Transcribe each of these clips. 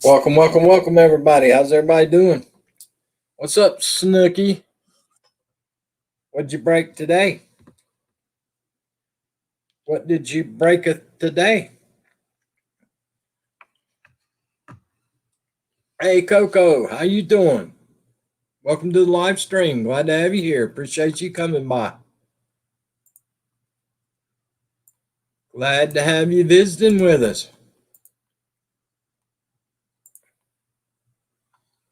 Welcome, welcome, welcome, everybody. How's everybody doing? What's up, Snooky? What'd you break today? What did you break today? Hey, Coco, how you doing? Welcome to the live stream. Glad to have you here. Appreciate you coming by. Glad to have you visiting with us.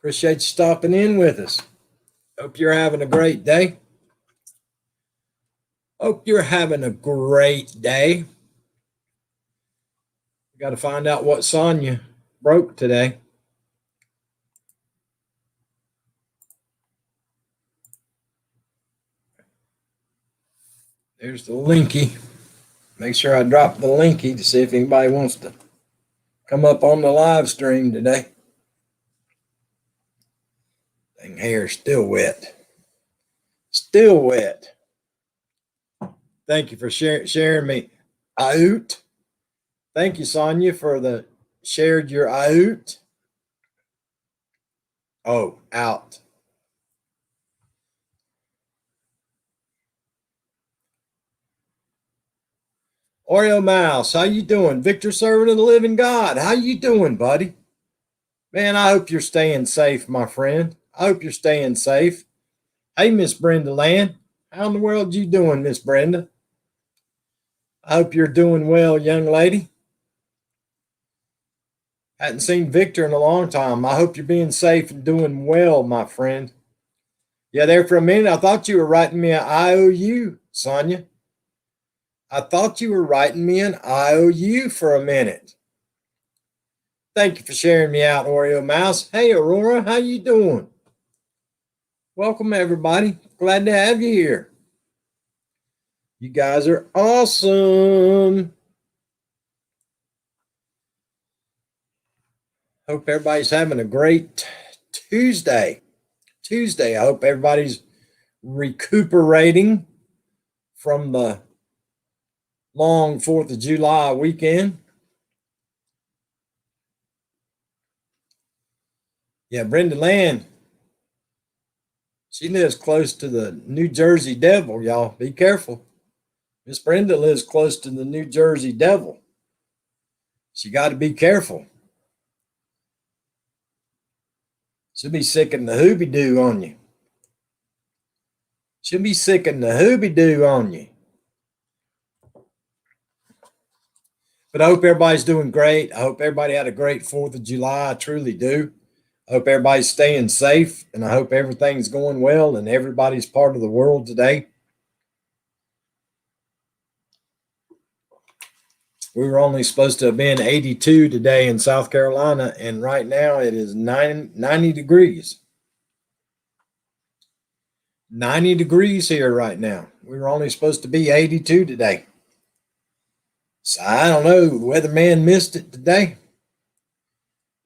Appreciate you stopping in with us. Hope you're having a great day. Hope you're having a great day. We got to find out what Sonya broke today. There's the linky. Make sure I drop the linky to see if anybody wants to come up on the live stream today. Dang, hair still wet. Still wet. Thank you for sharing me out. Thank you, Sonia, for the shared your out. Oh, out. Oreo Mouse, how you doing? Victor, servant of the living God, how you doing, buddy? Man, I hope you're staying safe, my friend. I hope you're staying safe. Hey, Miss Brenda Land, how in the world you doing, Miss Brenda? I hope you're doing well, young lady. Hadn't seen Victor in a long time. I hope you're being safe and doing well, my friend. Yeah, there for a minute, I thought you were writing me an IOU, Sonia. I thought you were writing me an IOU for a minute. Thank you for sharing me out, Oreo Mouse. Hey, Aurora, how you doing? Welcome, everybody. Glad to have you here. You guys are awesome. Hope everybody's having a great Tuesday. I hope everybody's recuperating from the long 4th of July weekend. Yeah, Brenda Land, she lives close to the New Jersey Devil, y'all. Be careful. Miss Brenda lives close to the New Jersey Devil. She got to be careful. She'll be sicking the hoobie doo on you. She'll be sicking the hoobie doo on you. But I hope everybody's doing great. I hope everybody had a great 4th of July. I truly do. I hope everybody's staying safe, and I hope everything's going well and everybody's part of the world today. We were only supposed to have been 82 today in South Carolina, and right now it is 90 degrees. 90 degrees here right now. We were only supposed to be 82 today. So I don't know. The weatherman missed it today.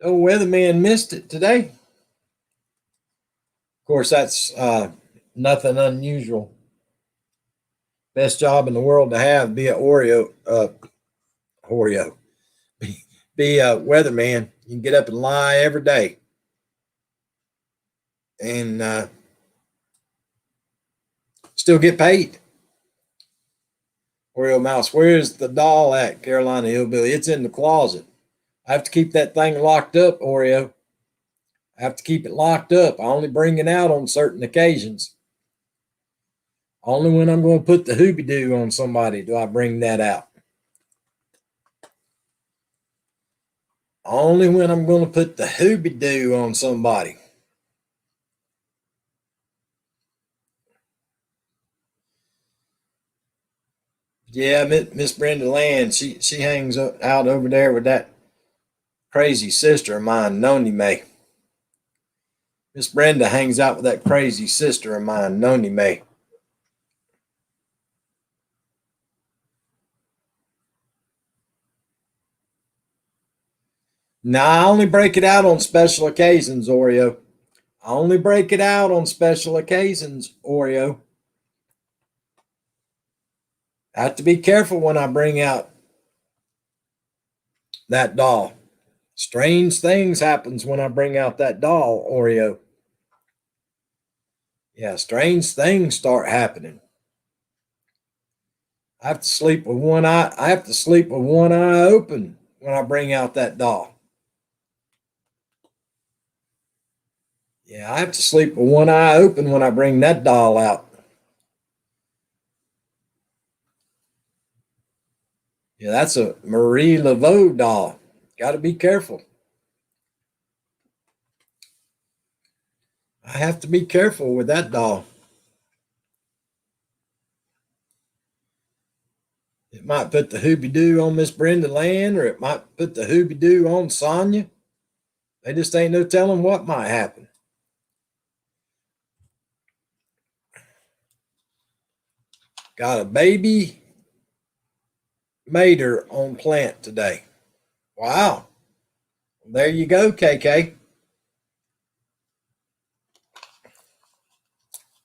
Oh, weatherman missed it today. Of course, that's nothing unusual. Best job in the world to have, be a be a weatherman. You can get up and lie every day, and still get paid. Oreo Mouse, where's the doll at, Carolina Hillbilly? It's in the closet. I have to keep that thing locked up, Oreo. I have to keep it locked up. I only bring it out on certain occasions. Only when I'm going to put the hoobie doo on somebody do I bring that out. Only when I'm going to put the hoobie doo on somebody. Yeah, Miss Brenda Land, she hangs out over there with that crazy sister of mine, Noni May. Miss Brenda hangs out with that crazy sister of mine, Noni May. Now, I only break it out on special occasions, Oreo. I only break it out on special occasions, Oreo. I have to be careful when I bring out that doll. Strange things happens when I bring out that doll, Oreo. Yeah, strange things start happening. I have to sleep with one eye. I have to sleep with one eye open when I bring out that doll. Yeah, I have to sleep with one eye open when I bring that doll out. Yeah, that's a Marie Laveau doll. Got to be careful. I have to be careful with that doll. It might put the hoobie doo on Miss Brenda Land, or it might put the hoobie doo on Sonya. They just ain't no telling what might happen. Got a baby mater on plant today. Wow. There you go, KK.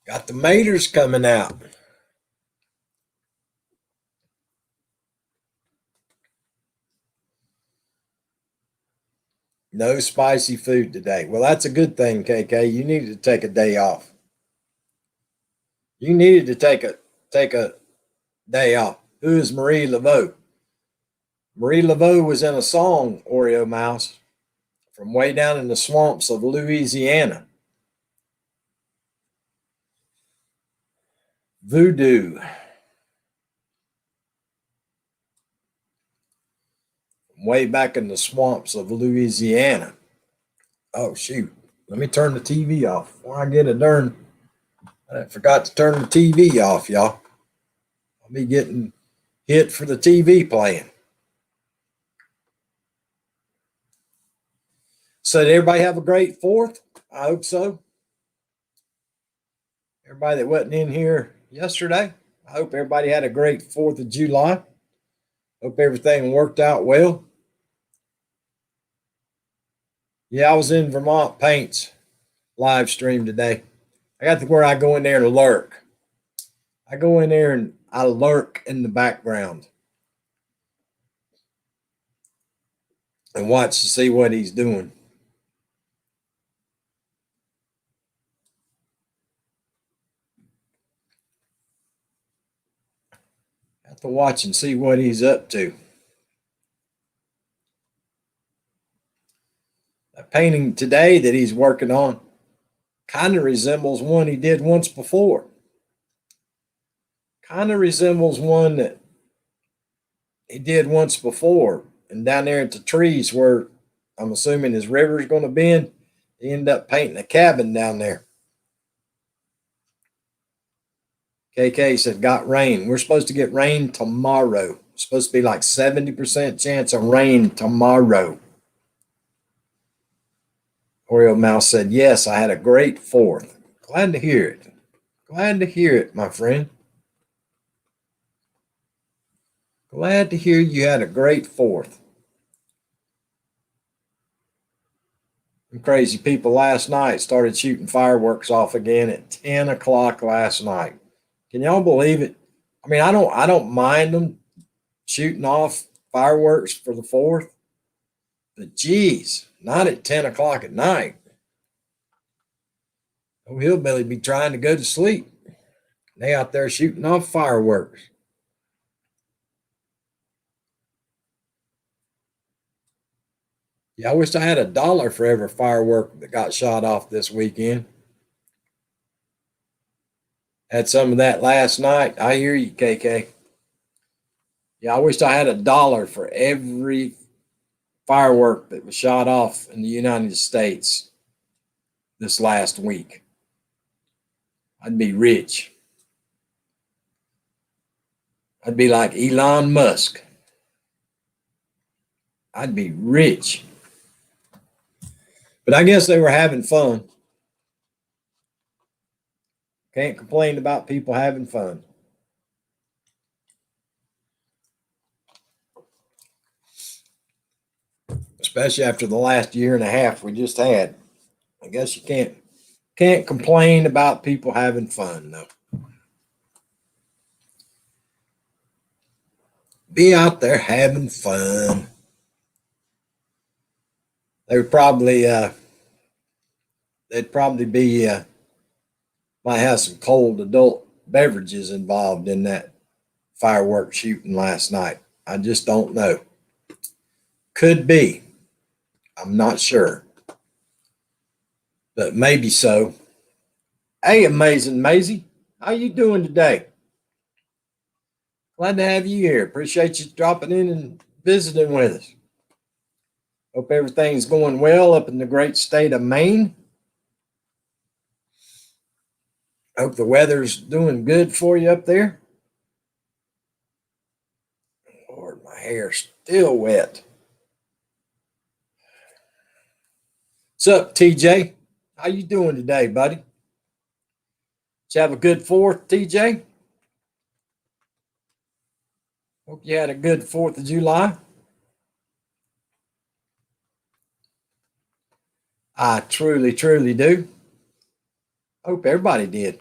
Got the maters coming out. No spicy food today. Well, that's a good thing, KK. You needed to take a day off. You needed to take a day off. Who is Marie Laveau? Marie Laveau was in a song, Oreo Mouse, from way down in the swamps of Louisiana. Voodoo. Way back in the swamps of Louisiana. Oh, shoot. Let me turn the TV off before I get a darn. I forgot to turn the TV off, y'all. I'll be getting hit for the TV playing. So, did everybody have a great 4th? I hope so. Everybody that wasn't in here yesterday, I hope everybody had a great 4th of July. Hope everything worked out well. Yeah, I was in Vermont Paints live stream today. I got to where I go in there and lurk. I go in there and I lurk in the background and watch to see what he's doing. I have to watch and see what he's up to. That painting today that he's working on kind of resembles one he did once before. Kind of resembles one that he did once before. And down there at the trees where I'm assuming his river is going to bend, he ended up painting a cabin down there. KK said, got rain. We're supposed to get rain tomorrow. It's supposed to be like 70% chance of rain tomorrow. Oreo Mouse said, yes, I had a great 4th. Glad to hear it. Glad to hear it, my friend. Glad to hear you had a great 4th. Some crazy people last night started shooting fireworks off again at 10 o'clock last night. Can y'all believe it? I mean, I don't mind them shooting off fireworks for the 4th, but geez, not at 10 o'clock at night. Oh, hillbilly be trying to go to sleep. They out there shooting off fireworks. Yeah, I wish I had $1 for every firework that got shot off this weekend. Had some of that last night. I hear you, KK. Yeah, I wish I had $1 for every firework that was shot off in the United States this last week. I'd be rich. I'd be like Elon Musk. I'd be rich. But I guess they were having fun. Can't complain about people having fun. Especially after the last year and a half we just had. I guess you can't complain about people having fun though. Be out there having fun. They would probably they'd probably be might have some cold adult beverages involved in that fireworks shooting last night. I just don't know. Could be. I'm not sure, but maybe so. Hey, amazing Maisie, how you doing today? Glad to have you here. Appreciate you dropping in and visiting with us. Hope everything's going well up in the great state of Maine. Hope the weather's doing good for you up there. Lord, my hair's still wet. What's up, TJ? How you doing today, buddy? Did you have a good 4th, TJ? Hope you had a good 4th of July. I truly, truly do. Hope everybody did.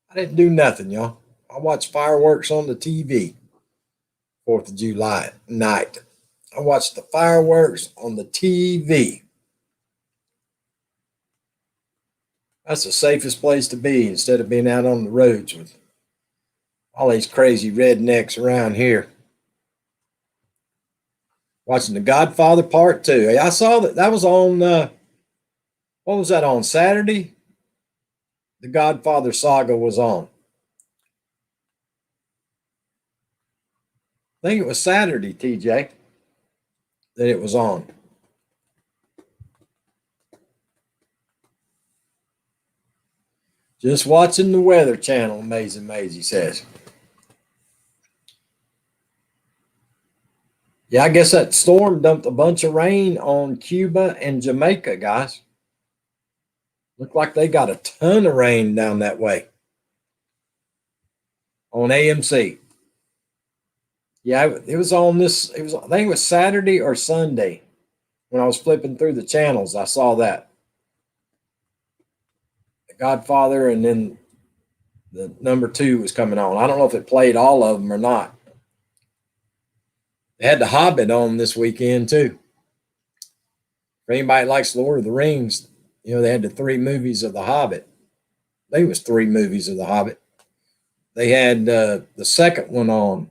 I didn't do nothing, y'all. I watched fireworks on the TV 4th of July night. I watched the fireworks on the TV. That's the safest place to be instead of being out on the roads with all these crazy rednecks around here. Watching The Godfather Part 2. I saw that was on, what was that, on Saturday? The Godfather Saga was on. I think it was Saturday, TJ, that it was on. Just watching the Weather Channel, Amazing Maisie says. Yeah, I guess that storm dumped a bunch of rain on Cuba and Jamaica, guys. Looked like they got a ton of rain down that way on AMC. Yeah, it was on this. I think it was Saturday or Sunday when I was flipping through the channels. I saw that. The Godfather, and then the number 2 was coming on. I don't know if it played all of them or not. They had The Hobbit on this weekend too. For anybody that likes Lord of the Rings, they had the 3 movies of The Hobbit. I think it was 3 movies of The Hobbit. They had the second one on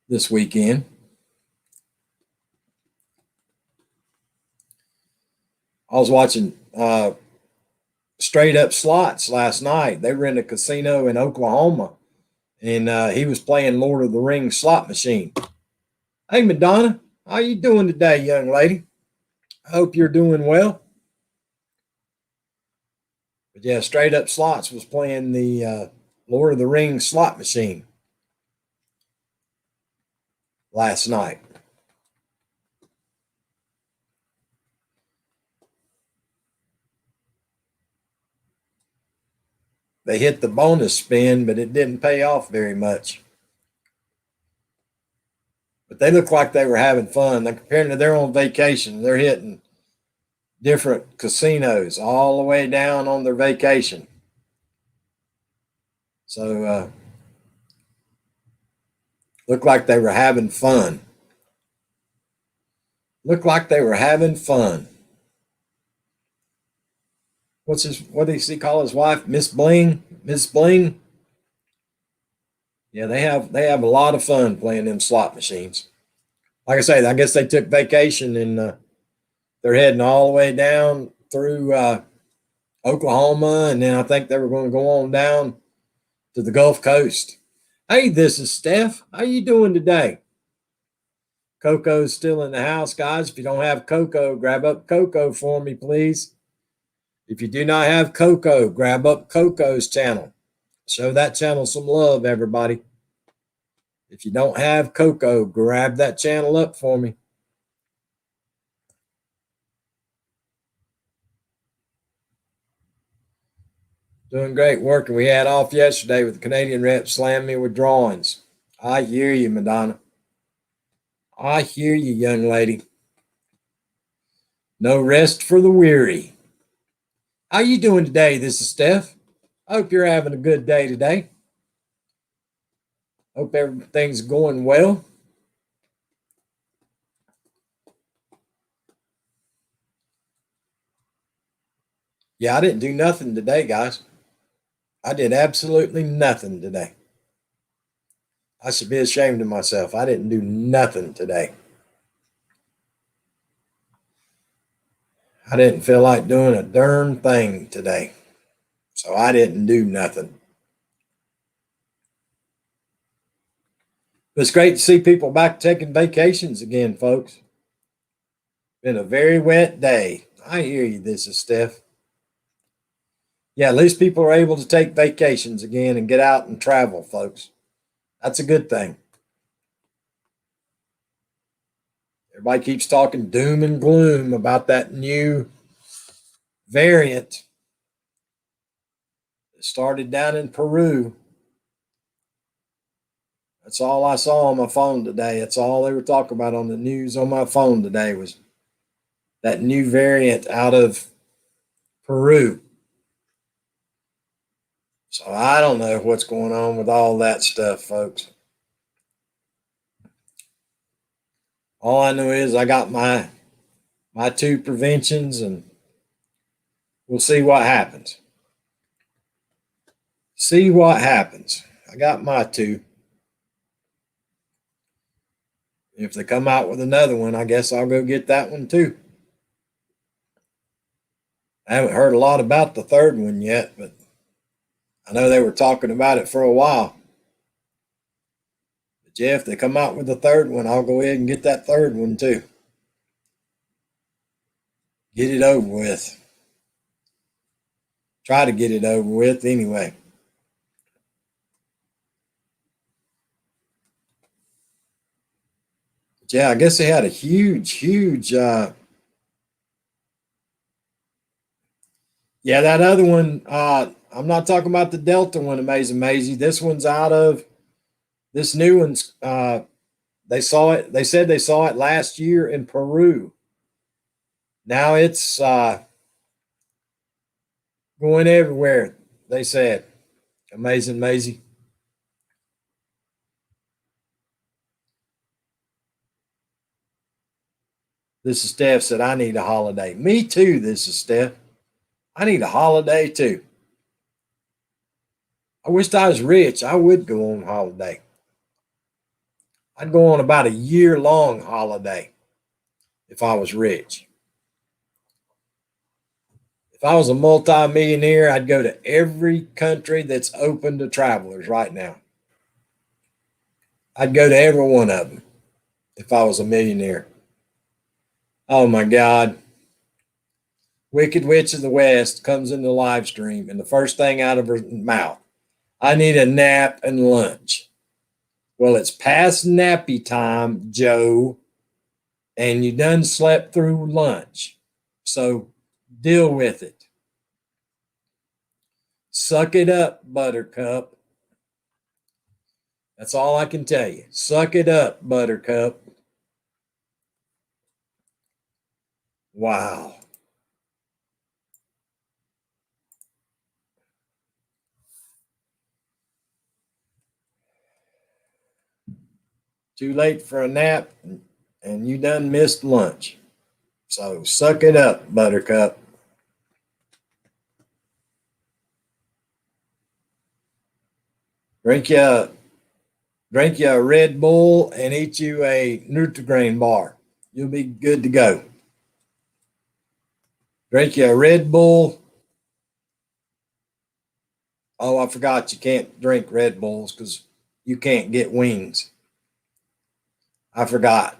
this weekend. I was watching Straight Up Slots last night. They were in a casino in Oklahoma, and he was playing Lord of the Rings slot machine. Hey, Madonna, how you doing today, young lady? I hope you're doing well. But yeah, Straight Up Slots was playing the Lord of the Rings slot machine last night. They hit the bonus spin, but it didn't pay off very much. But they look like they were having fun. They're comparing to their own vacation. They're hitting different casinos all the way down on their vacation. So looked like they were having fun. Looked like they were having fun. What does he call his wife? Miss Bling? Miss Bling? Yeah, they have a lot of fun playing them slot machines. Like I say, I guess they took vacation and they're heading all the way down through Oklahoma, and then I think they were going to go on down to the Gulf Coast. Hey, this is Steph. How you doing today? Coco's still in the house, guys. If you don't have Coco, grab up Coco for me, please. If you do not have Coco, grab up Coco's channel. Show that channel some love, everybody. If you don't have Coco, grab that channel up for me. Doing great working. We had off yesterday with the Canadian rep slam me with drawings. I hear you, Madonna. I hear you, young lady. No rest for the weary. How you doing today? This is Steph. I hope you're having a good day today. Hope everything's going well. Yeah, I didn't do nothing today, guys. I did absolutely nothing today. I should be ashamed of myself. I didn't do nothing today. I didn't feel like doing a darn thing today. So I didn't do nothing. But it's great to see people back taking vacations again, folks. Been a very wet day. I hear you. This is Steph. Yeah, at least people are able to take vacations again and get out and travel, folks. That's a good thing. Everybody keeps talking doom and gloom about that new variant that started down in Peru. That's all I saw on my phone today. That's all they were talking about on the news on my phone today was that new variant out of Peru. So I don't know what's going on with all that stuff, folks. All I know is I got my two preventions and we'll see what happens. See what happens. I got my two. If they come out with another one, I guess I'll go get that one too. I haven't heard a lot about the third one yet, but I know they were talking about it for a while. But yeah, if they come out with the third one, I'll go ahead and get that third one too. Get it over with. Try to get it over with anyway. But yeah, I guess they had a huge. Yeah, that other one. I'm not talking about the Delta one, Amazing Maisie. This one's out of this new one's. They saw it. They said they saw it last year in Peru. Now it's going everywhere. They said, Amazing Maisie. This is Steph said, I need a holiday. Me too. This is Steph. I need a holiday too. I wished I was rich. I would go on holiday. I'd go on about a year-long holiday if I was rich. If I was a multi-millionaire, I'd go to every country that's open to travelers right now. I'd go to every one of them if I was a millionaire. Oh my God. Wicked Witch of the West comes in the live stream, and the first thing out of her mouth, I need a nap and lunch. Well, it's past nappy time, Joe, and you done slept through lunch. So deal with it. Suck it up, Buttercup. That's all I can tell you. Suck it up, Buttercup. Wow. Too late for a nap, and you done missed lunch. So suck it up, Buttercup. Drink you a Red Bull and eat you a Nutri-Grain bar. You'll be good to go. Drink you a Red Bull. Oh, I forgot you can't drink Red Bulls because you can't get wings. I forgot.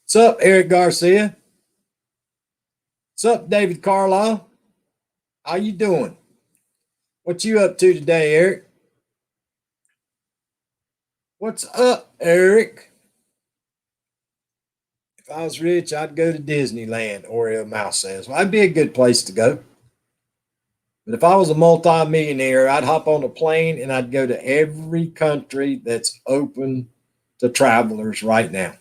What's up, Eric Garcia? What's up, David Carlisle? How you doing? What you up to today, Eric? What's up, Eric? If I was rich, I'd go to Disneyland, Oreo Mouse says. Well, that'd be a good place to go. But if I was a multi-millionaire, I'd hop on a plane and I'd go to every country that's open to travelers right now.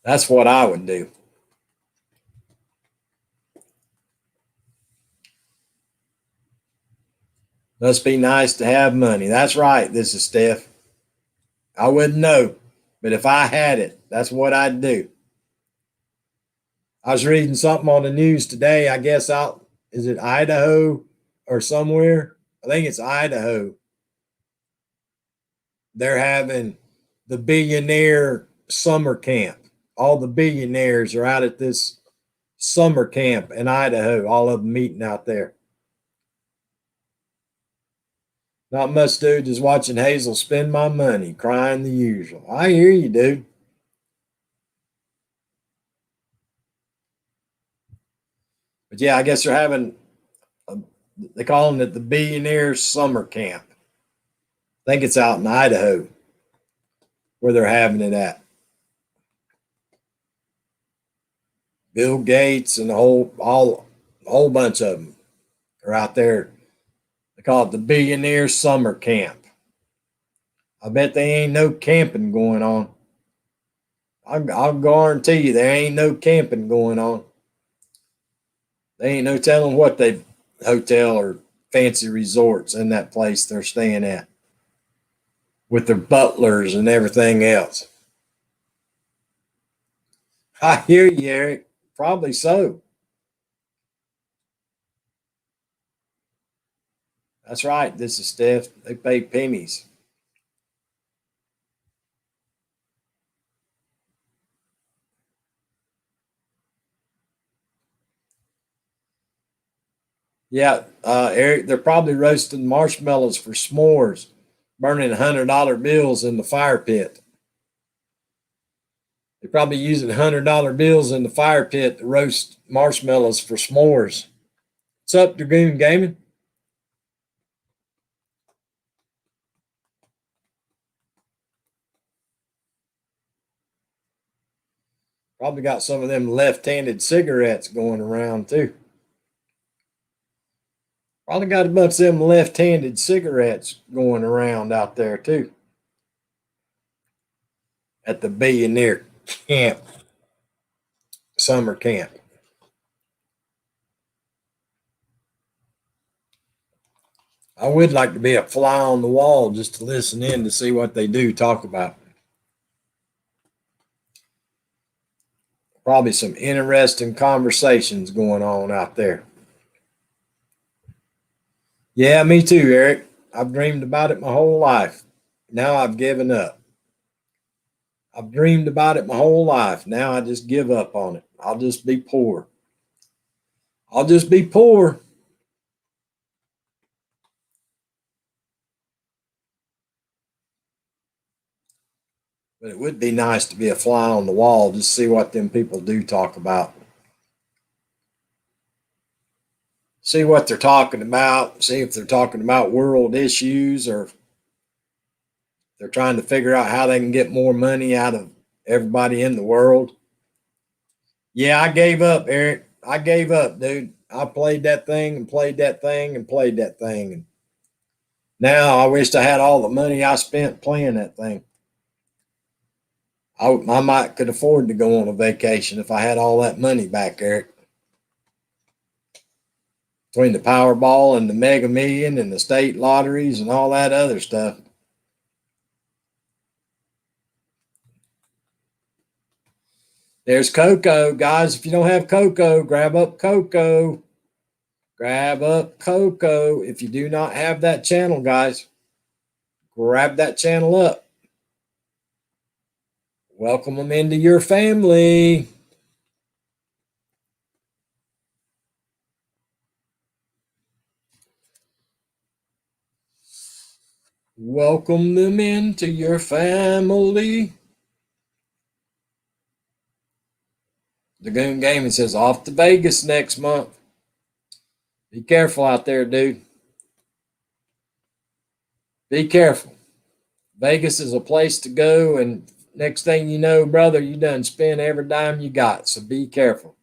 That's what I would do. Must be nice to have money. That's right. This is Steph. I wouldn't know But if I had it, that's what I'd do. I was reading something on the news today. I guess out, is it Idaho or somewhere? I think it's Idaho. They're having the billionaire summer camp. All the billionaires are out at this summer camp in Idaho, all of them meeting out there. Not much, dude. Just watching Hazel spend my money, crying the usual. I hear you, dude. But yeah, I guess they're having, they call it the billionaire summer camp. I think it's out in Idaho where they're having it at. Bill Gates and a whole bunch of them are out there. They call it the billionaire summer camp. I bet they ain't no camping going on. I'll guarantee you there ain't no camping going on. They ain't no telling what they hotel or fancy resorts in that place they're staying at with their butlers and everything else. I hear you, Eric. Probably so. That's right. This is Steph. They pay pennies. Yeah, Eric, they're probably roasting marshmallows for s'mores, burning $100 bills in the fire pit. They're probably using $100 bills in the fire pit to roast marshmallows for s'mores. What's up, Dragoon Gaming? Probably got some of them left-handed cigarettes going around too. Probably got a bunch of them left-handed cigarettes going around out there too. At the billionaire camp, summer camp. I would like to be a fly on the wall just to listen in to see what they do talk about. Probably some interesting conversations going on out there. Yeah, me too, Eric. I've dreamed about it my whole life. Now I've given up. I've dreamed about it my whole life. Now I just give up on it. I'll just be poor. I'll just be poor. But it would be nice to be a fly on the wall, just see what them people do talk about. See what they're talking about, see if they're talking about world issues or they're trying to figure out how they can get more money out of everybody in the world. Yeah, I gave up, Eric. I gave up, dude. I played that thing and played that thing and played that thing. And now I wished I had all the money I spent playing that thing. I might could afford to go on a vacation if I had all that money back, Eric. Between the Powerball and the Mega Million and the state lotteries and all that other stuff. There's Coco. Guys, if you don't have Coco, grab up Coco. Grab up Coco. If you do not have that channel, guys, grab that channel up. Welcome them into your family. Welcome them into your family. The Goon Gaming says off to Vegas next month. Be careful out there, dude. Be careful. Vegas is a place to go, and next thing you know, brother, you done spend every dime you got. So be careful.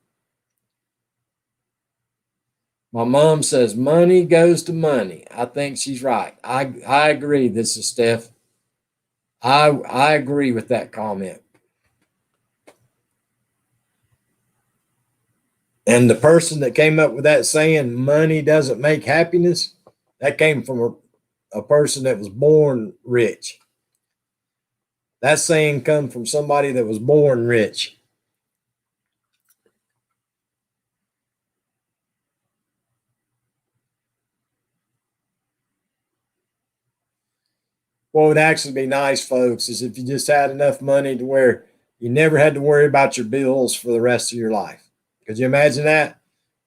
My mom says money goes to money. I think she's right. I agree. This is Steph. I agree with that comment. And the person that came up with that saying, money doesn't make happiness, that came from a person that was born rich. That saying come from somebody that was born rich. What would actually be nice, folks, is if you just had enough money to where you never had to worry about your bills for the rest of your life. Could you imagine that?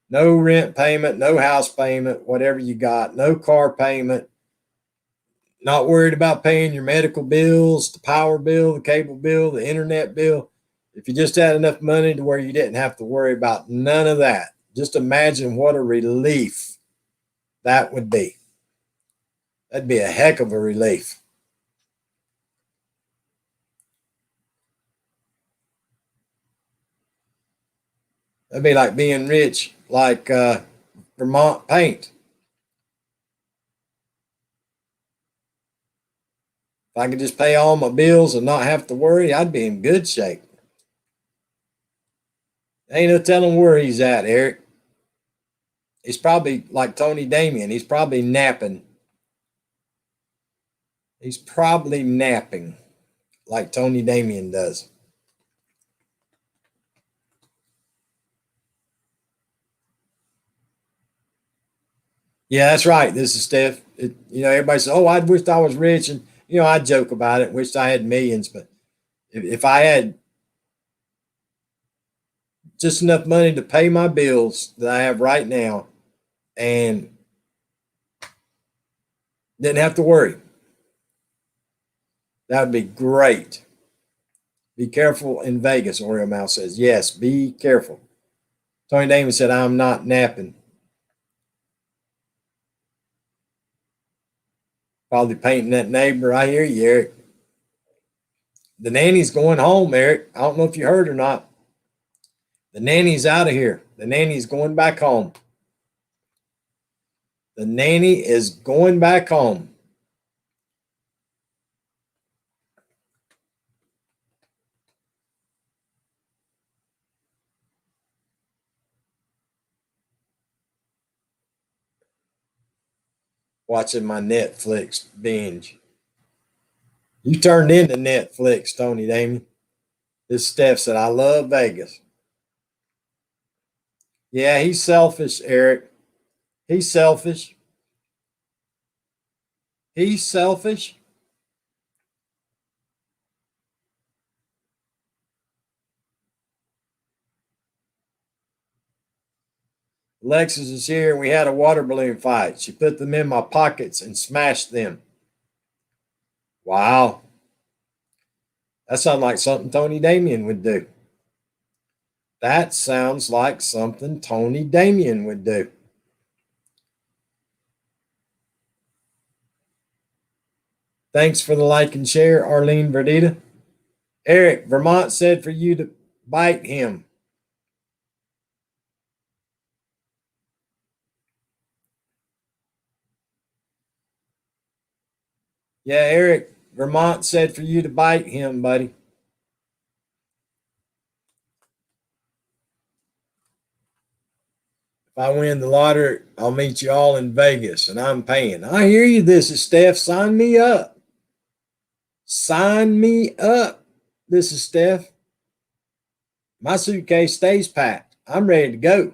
No rent payment, no house payment, whatever you got, no car payment, not worried about paying your medical bills, the power bill, the cable bill, the internet bill. If you just had enough money to where you didn't have to worry about none of that, just imagine what a relief that would be. That'd be a heck of a relief. That'd be like being rich, like Vermont Paint. If I could just pay all my bills and not have to worry, I'd be in good shape. Ain't no telling where he's at, Eric. He's probably like Tony Damien. He's probably napping. He's probably napping like Tony Damien does. Yeah, that's right. This is Steph. Everybody says, "Oh, I wished I was rich," and I joke about it. Wished I had millions, but if I had just enough money to pay my bills that I have right now, and didn't have to worry, that would be great. Be careful in Vegas, Oreo Mouse says. Yes, be careful. Tony Damon said, I'm not napping. Probably painting that neighbor. I hear you, Eric. The nanny's going home, Eric. I don't know if you heard or not. The nanny's out of here. The nanny's going back home. The nanny is going back home. Watching my Netflix binge. You turned into Netflix, Tony Damon. This Steph said, I love Vegas. Yeah, he's selfish, Eric. He's selfish. He's selfish. Alexis is here, and we had a water balloon fight. She put them in my pockets and smashed them. Wow. That sounds like something Tony Damien would do. That sounds like something Tony Damien would do. Thanks for the like and share, Arlene Verdita. Eric, Vermont said for you to bite him. Yeah, Eric, Vermont said for you to bite him, buddy. If I win the lottery, I'll meet you all in Vegas and I'm paying. I hear you. This is Steph. Sign me up. Sign me up. This is Steph. My suitcase stays packed. I'm ready to go.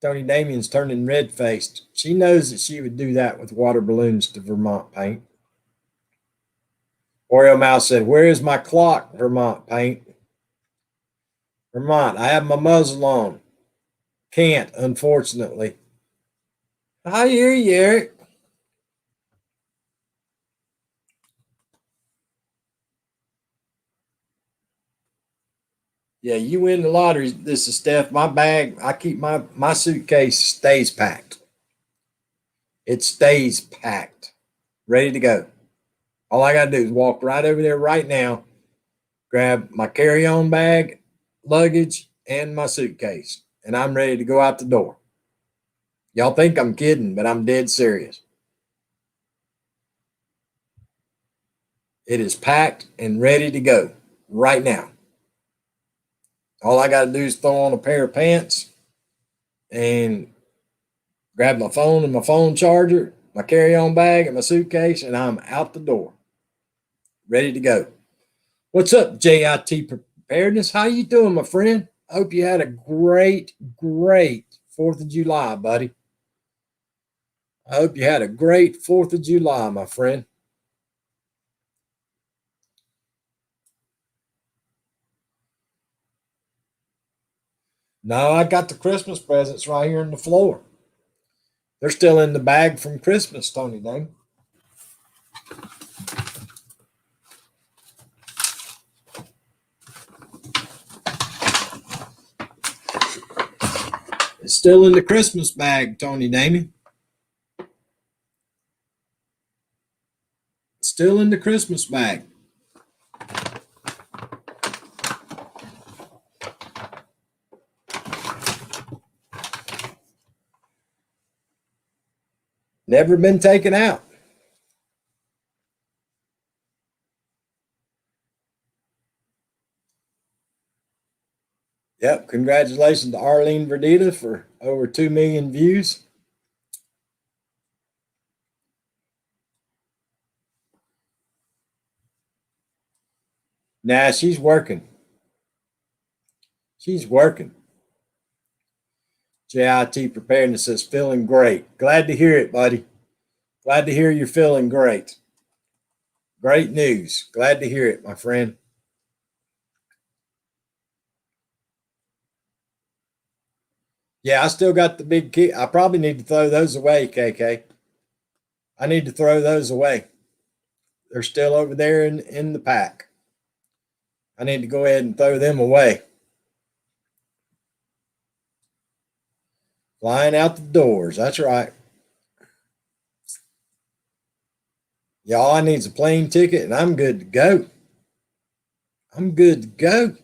Tony Damien's turning red faced. She knows that she would do that with water balloons to Vermont Paint. Oreo Mouse said, where is my clock, Vermont Paint? Vermont, I have my muzzle on. Can't, unfortunately. I hear you, Eric. Yeah, you win the lottery. This is Steph. My bag, I keep my suitcase stays packed. It stays packed, ready to go. All I got to do is walk right over there right now, grab my carry-on bag, luggage, and my suitcase, and I'm ready to go out the door. Y'all think I'm kidding, but I'm dead serious. It is packed and ready to go right now. All I got to do is throw on a pair of pants and grab my phone and my phone charger my carry-on bag and my suitcase, and I'm out the door, ready to go. What's up, JIT Preparedness? How you doing, my friend? I hope you had a great 4th of July, buddy. I hope you had a great 4th of July, my friend. No, I got the Christmas presents right here on the floor. They're still in the bag from Christmas, Tony Dang. It's still in the Christmas bag, Tony Damien. It's still in the Christmas bag. Never been taken out. Yep, congratulations to Arlene Verdita for over 2 million views. Nah, she's working. She's working. JIT Preparedness says, feeling great. Glad to hear it, buddy. Glad to hear you're feeling great. Great news. Glad to hear it, my friend. Yeah, I still got the big key. I probably need to throw those away, KK. I need to throw those away. They're still over there in the pack. I need to go ahead and throw them away. Flying out the doors. That's right. Yeah, all I need is a plane ticket and I'm good to go. I'm good to go.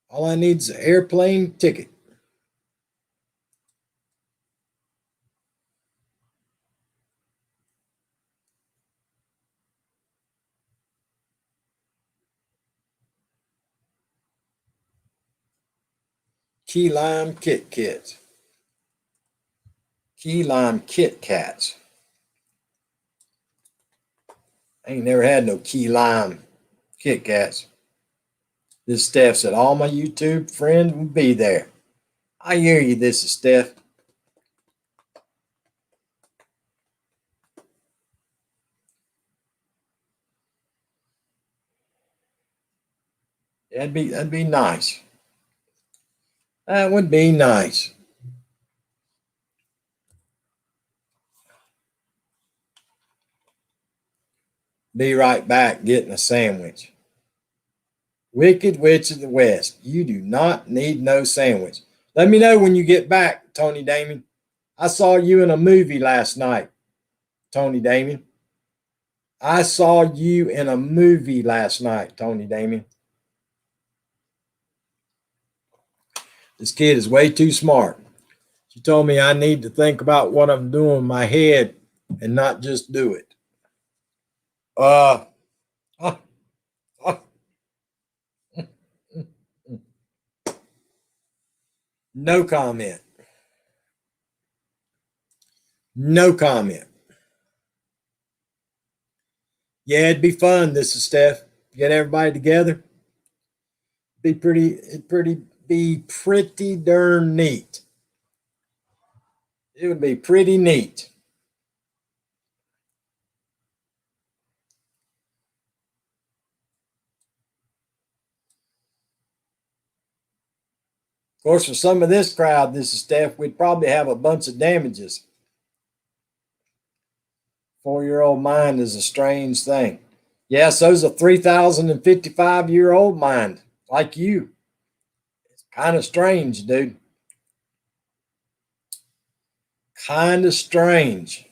All I need is an airplane ticket. Key lime Kit Kats. Key lime Kit Kats. I ain't never had no key lime Kit Kats. This Steph said all my YouTube friends will be there. I hear you. This is Steph. That'd be nice. That would be nice. Be right back getting a sandwich. Wicked Witch of the West. You do not need no sandwich. Let me know when you get back, Tony Damien. I saw you in a movie last night, Tony Damien. I saw you in a movie last night, Tony Damien. This kid is way too smart. She told me I need to think about what I'm doing in my head and not just do it. Uh, uh, uh. No comment. No comment. Yeah, it'd be fun. This is Steph. Get everybody together. Be pretty darn neat. It would be pretty neat. Of course, for some of this crowd, this is Steph, we'd probably have a bunch of damages. 4-year-old mind is a strange thing. Yes, so's a 3,055-year-old mind, like you. It's kind of strange, dude. Kind of strange.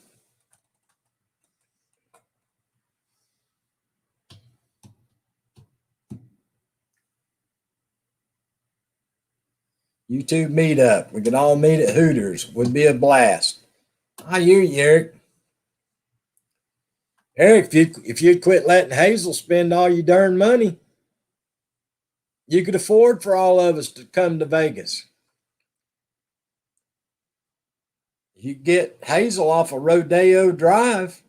YouTube meetup. We could all meet at Hooters. Would be a blast. I hear you, Eric. Eric, if you'd quit letting Hazel spend all your darn money, you could afford for all of us to come to Vegas. You get Hazel off of Rodeo Drive.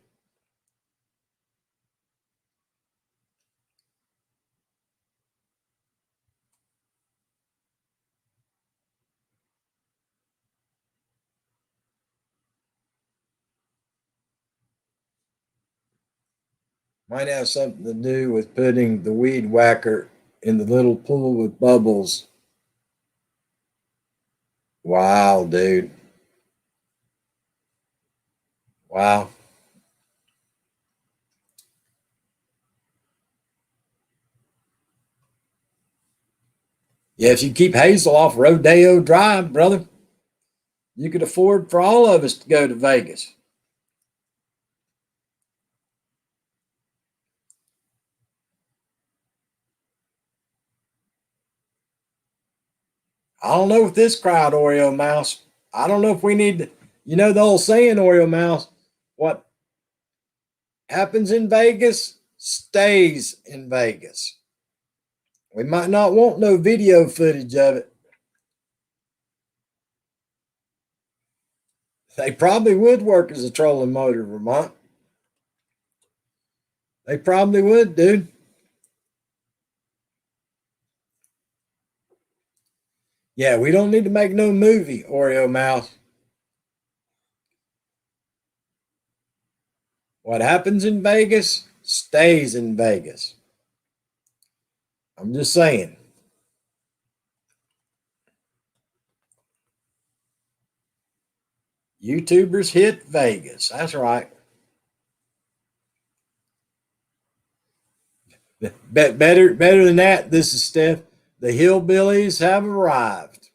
Might have something to do with putting the weed whacker in the little pool with bubbles. Wow, dude. Wow. Yeah, if you keep Hazel off Rodeo Drive, brother, you could afford for all of us to go to Vegas. I don't know with this crowd, Oreo Mouse. I don't know if we need to, you know the old saying, Oreo Mouse, what happens in Vegas stays in Vegas. We might not want no video footage of it. They probably would work as a trolling motor, Vermont. They probably would, dude. Yeah, we don't need to make no movie, Oreo Mouse. What happens in Vegas stays in Vegas. I'm just saying. YouTubers hit Vegas. That's right. Better than that. This is Steph. The hillbillies have arrived.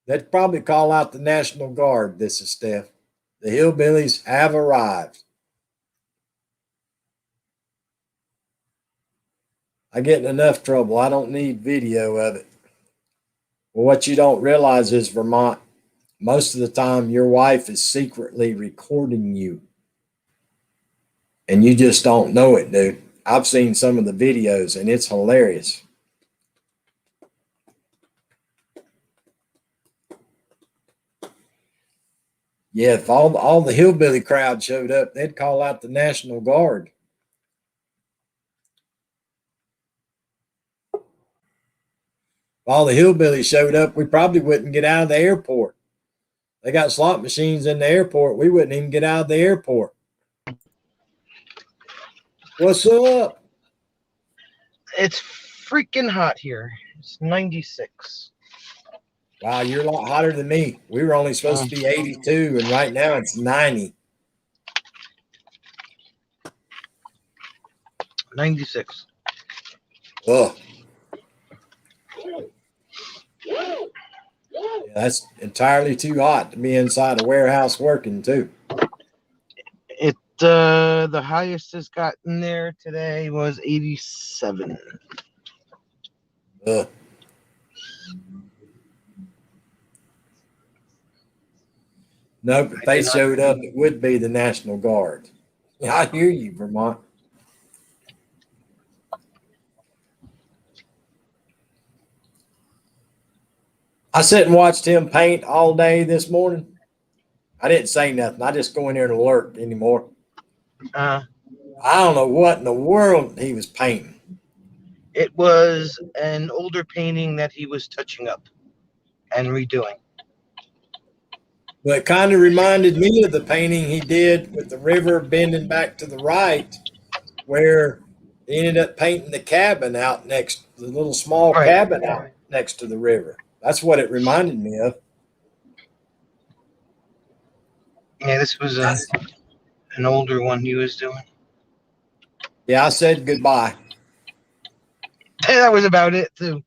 They'd probably call out the National Guard. This is Steph. The hillbillies have arrived. I get in enough trouble. I don't need video of it. Well, what you don't realize is, Vermont, most of the time your wife is secretly recording you. And you just don't know it, dude. I've seen some of the videos and it's hilarious. Yeah, if all the hillbilly crowd showed up, they'd call out the National Guard. If all the hillbillies showed up, we probably wouldn't get out of the airport. They got slot machines in the airport. We wouldn't even get out of the airport. What's up? It's freaking hot here. It's 96. Wow, you're a lot hotter than me. We were only supposed to be 82, and right now it's 90. 96. Ugh. Yeah, that's entirely too hot to be inside a warehouse working, too. The highest it's gotten there today was 87. Ugh. Nope, if they showed up, it would be the National Guard. Yeah, I hear you, Vermont. I sat and watched him paint all day this morning. I didn't say nothing. I just go in there and alert anymore. Uh, I don't know what in the world he was painting. it was an older painting that he was touching up and redoing. But it kind of reminded me of the painting he did with the river bending back to the right, where he ended up painting the cabin out next, the little small Right. cabin out next to the river. That's what it reminded me of. Yeah, this was an older one he was doing. Yeah, I said goodbye. That was about it, too.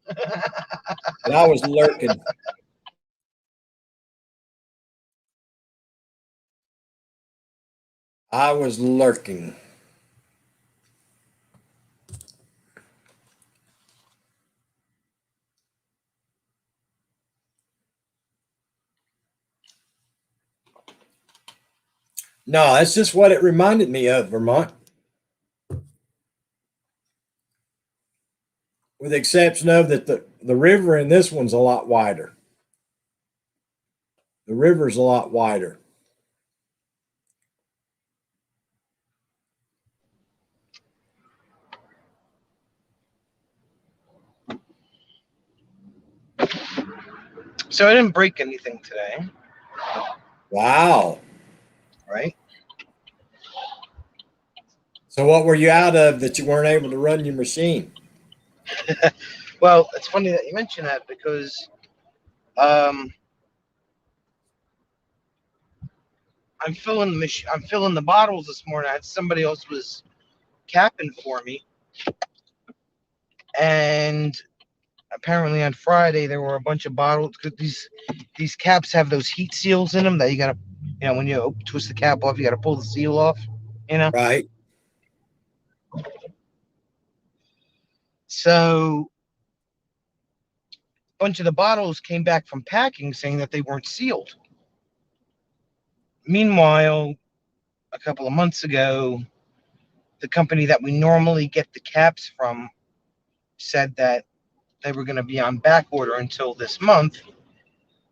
And I was lurking. I was lurking. No, that's just what it reminded me of, Vermont. With the exception of that the river in this one's a lot wider. The river's a lot wider. So I didn't break anything today, Wow. right? So what were you out of that you weren't able to run your machine? Well, it's funny that you mention that because I'm I'm filling the bottles this morning. I had somebody else was capping for me, and apparently on Friday there were a bunch of bottles. Cause these caps have those heat seals in them that you gotta, when you twist the cap off, you gotta pull the seal off. Right. So a bunch of the bottles came back from packing saying that they weren't sealed. Meanwhile, a couple of months ago, the company that we normally get the caps from said that they were going to be on back order until this month.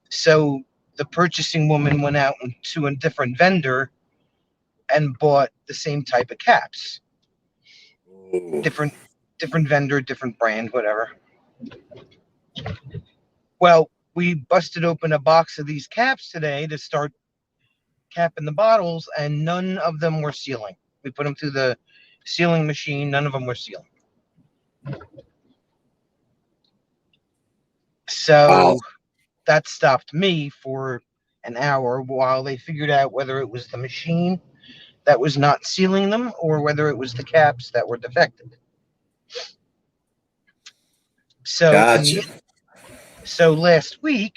So the purchasing woman went out to a different vendor and bought the same type of caps. Ooh. Different vendor, different brand, whatever. Well, we busted open a box of these caps today to start capping the bottles, and none of them were sealing. We put them through the sealing machine. None of them were sealing. So Wow. that stopped me for an hour while they figured out whether it was the machine that was not sealing them or whether it was the caps that were defective. So Gotcha. so last week,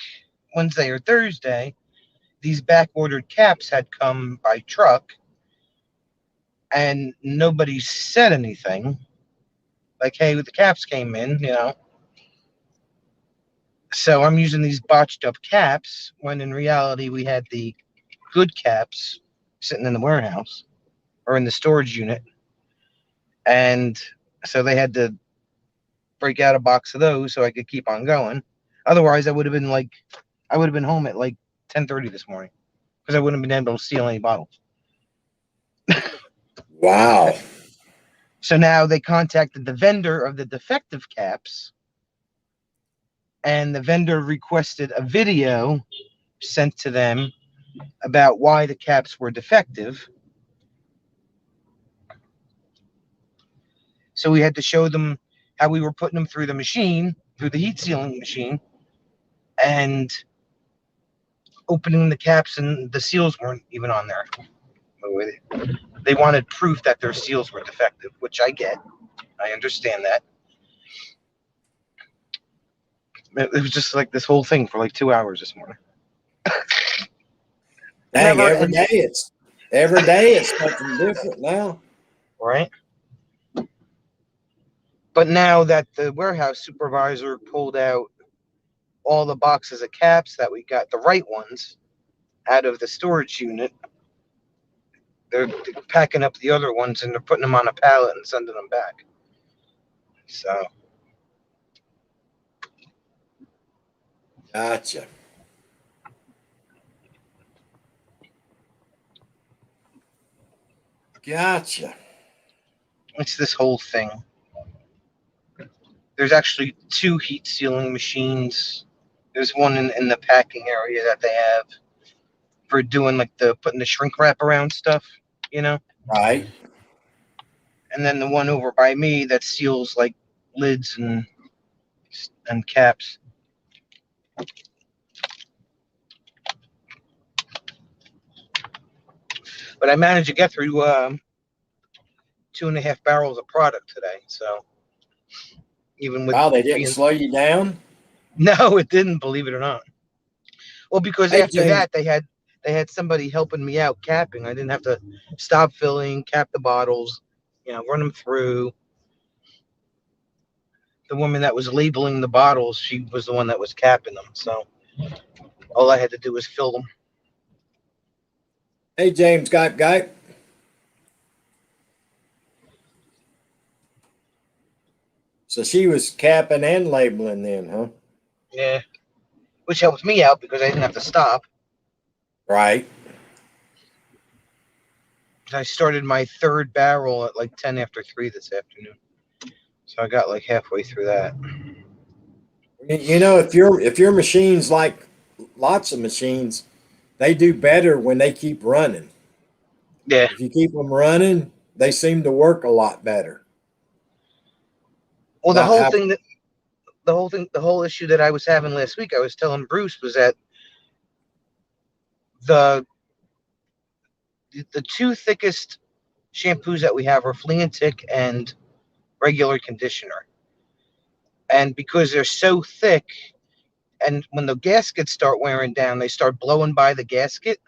Wednesday or Thursday, these back ordered caps had come by truck and nobody said anything. Like, hey, the caps came in. So I'm using these botched up caps when in reality we had the good caps sitting in the warehouse or in the storage unit. And so they had to break out a box of those so I could keep on going. Otherwise, I would have been home at like 10:30 this morning because I wouldn't have been able to seal any bottles. Wow. So now they contacted the vendor of the defective caps, and the vendor requested a video sent to them about why the caps were defective. So we had to show them how we were putting them through the machine, through the heat sealing machine, and opening the caps, and the seals weren't even on there. They wanted proof that their seals were defective, which I get. I understand that. It was just like this whole thing for like 2 hours this morning. Dang, Never every ending. day it's something different now. Right? But now that the warehouse supervisor pulled out all the boxes of caps that we got, the right ones, out of the storage unit, they're packing up the other ones and they're putting them on a pallet and sending them back. So Gotcha. Gotcha. it's this whole thing. There's actually 2 heat sealing machines. There's one in the packing area that they have for doing like putting the shrink wrap around stuff, Right. and then the one over by me that seals like lids and caps. But I managed to get through 2.5 barrels of product today. So even with Wow, they didn't slow you down? no, it didn't, believe it or not. Well, because Hey, after James. that they had somebody helping me out capping. I didn't have to stop filling, cap the bottles, run them through. The woman that was labeling the bottles, she was the one that was capping them. So all I had to do was fill them. Hey, James, guy. So she was capping and labeling then, huh? Yeah, which helped me out because I didn't have to stop. Right. I started my third barrel at like 10 after 3 this afternoon. So I got like halfway through that. You know, if your machines like lots of machines, they do better when they keep running. Yeah. If you keep them running, they seem to work a lot better. Well, Without having, the whole issue that I was having last week, I was telling Bruce, was that the the two thickest shampoos that we have are Flea and Tick and regular conditioner. And because they're so thick, and when the gaskets start wearing down, they start blowing by the gasket.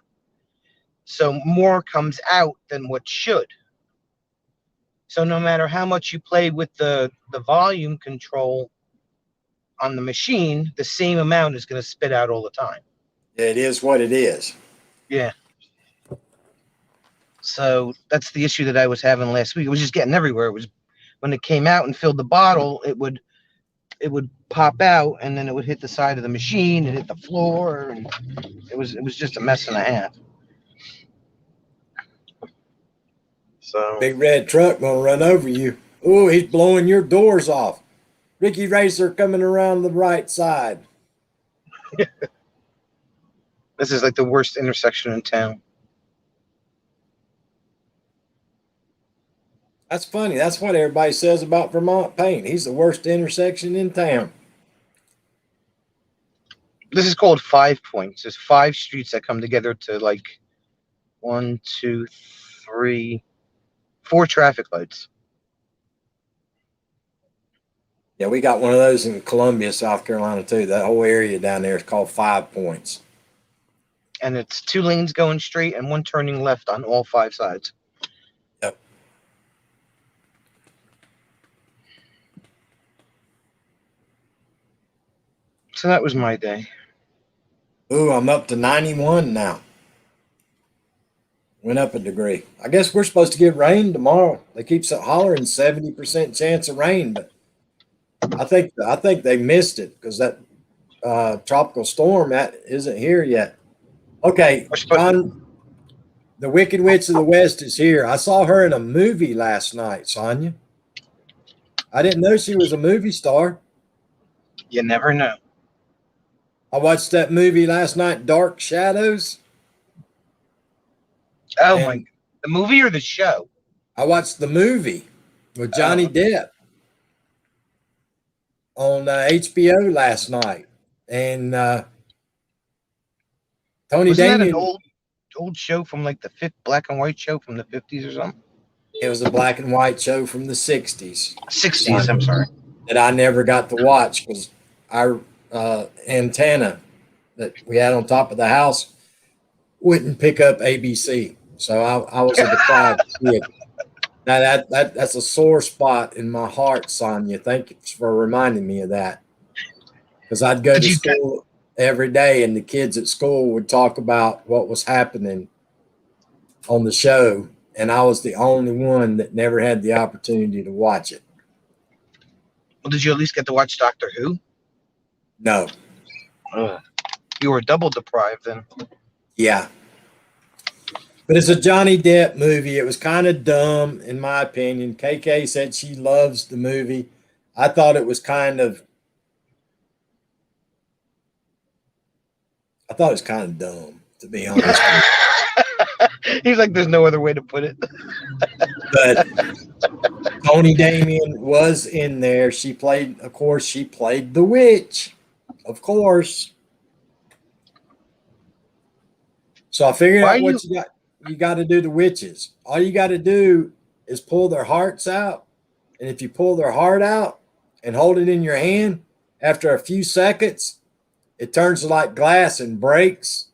So more comes out than what should. So no matter how much you play with the volume control on the machine, the same amount is going to spit out all the time. it is what it is. Yeah. So that's the issue that I was having last week. It was just getting everywhere. It was when it came out and filled the bottle, it would pop out, and then it would hit the side of the machine and hit the floor, and it was just a mess and a half. So Big red truck gonna run over you. Oh, he's blowing your doors off. Ricky Racer coming around the right side. this is like the worst intersection in town. That's funny. That's what everybody says about Vermont Paint. He's the worst intersection in town. This is called 5 Points. There's 5 streets that come together to like 1, 2, 3, 4 traffic lights. Yeah, we got one of those in Columbia, South Carolina, too. That whole area down there is called 5 Points. And it's 2 lanes going straight and 1 turning left on all 5 sides. Yep. So that was my day. Ooh, I'm up to 91 now. Went up a degree. I guess we're supposed to get rain tomorrow. They keep hollering 70% chance of rain, but I think they missed it because that tropical storm that isn't here yet. Okay, John, the Wicked Witch of the West is here. I saw her in a movie last night, Sonia. I didn't know she was a movie star. You never know. I watched that movie last night, Dark Shadows. Oh my! The movie or the show? I watched the movie with Johnny Depp on HBO last night, and Tony Wasn't Damien. that an old show from like the black and white show from the 50s or something? It was a black and white show from the 60s. 60s, I'm sorry. That I never got to watch because our antenna that we had on top of the house wouldn't pick up ABC. So I was a deprived kid. Now that's a sore spot in my heart, Sonia. Thank you for reminding me of that. Because I'd go to school every day and the kids at school would talk about what was happening on the show. And I was the only one that never had the opportunity to watch it. Well, did you at least get to watch Doctor Who? No. You were double deprived then. Yeah. But it's a Johnny Depp movie. It was kind of dumb, in my opinion. KK said she loves the movie. I thought it was kind of dumb, to be honest. He's like, there's no other way to put it. But Tony Damien was in there. She played the witch, of course. So I figured out what you got. You got to do the witches. All you got to do is pull their hearts out. And if you pull their heart out and hold it in your hand, after a few seconds, it turns like glass and breaks.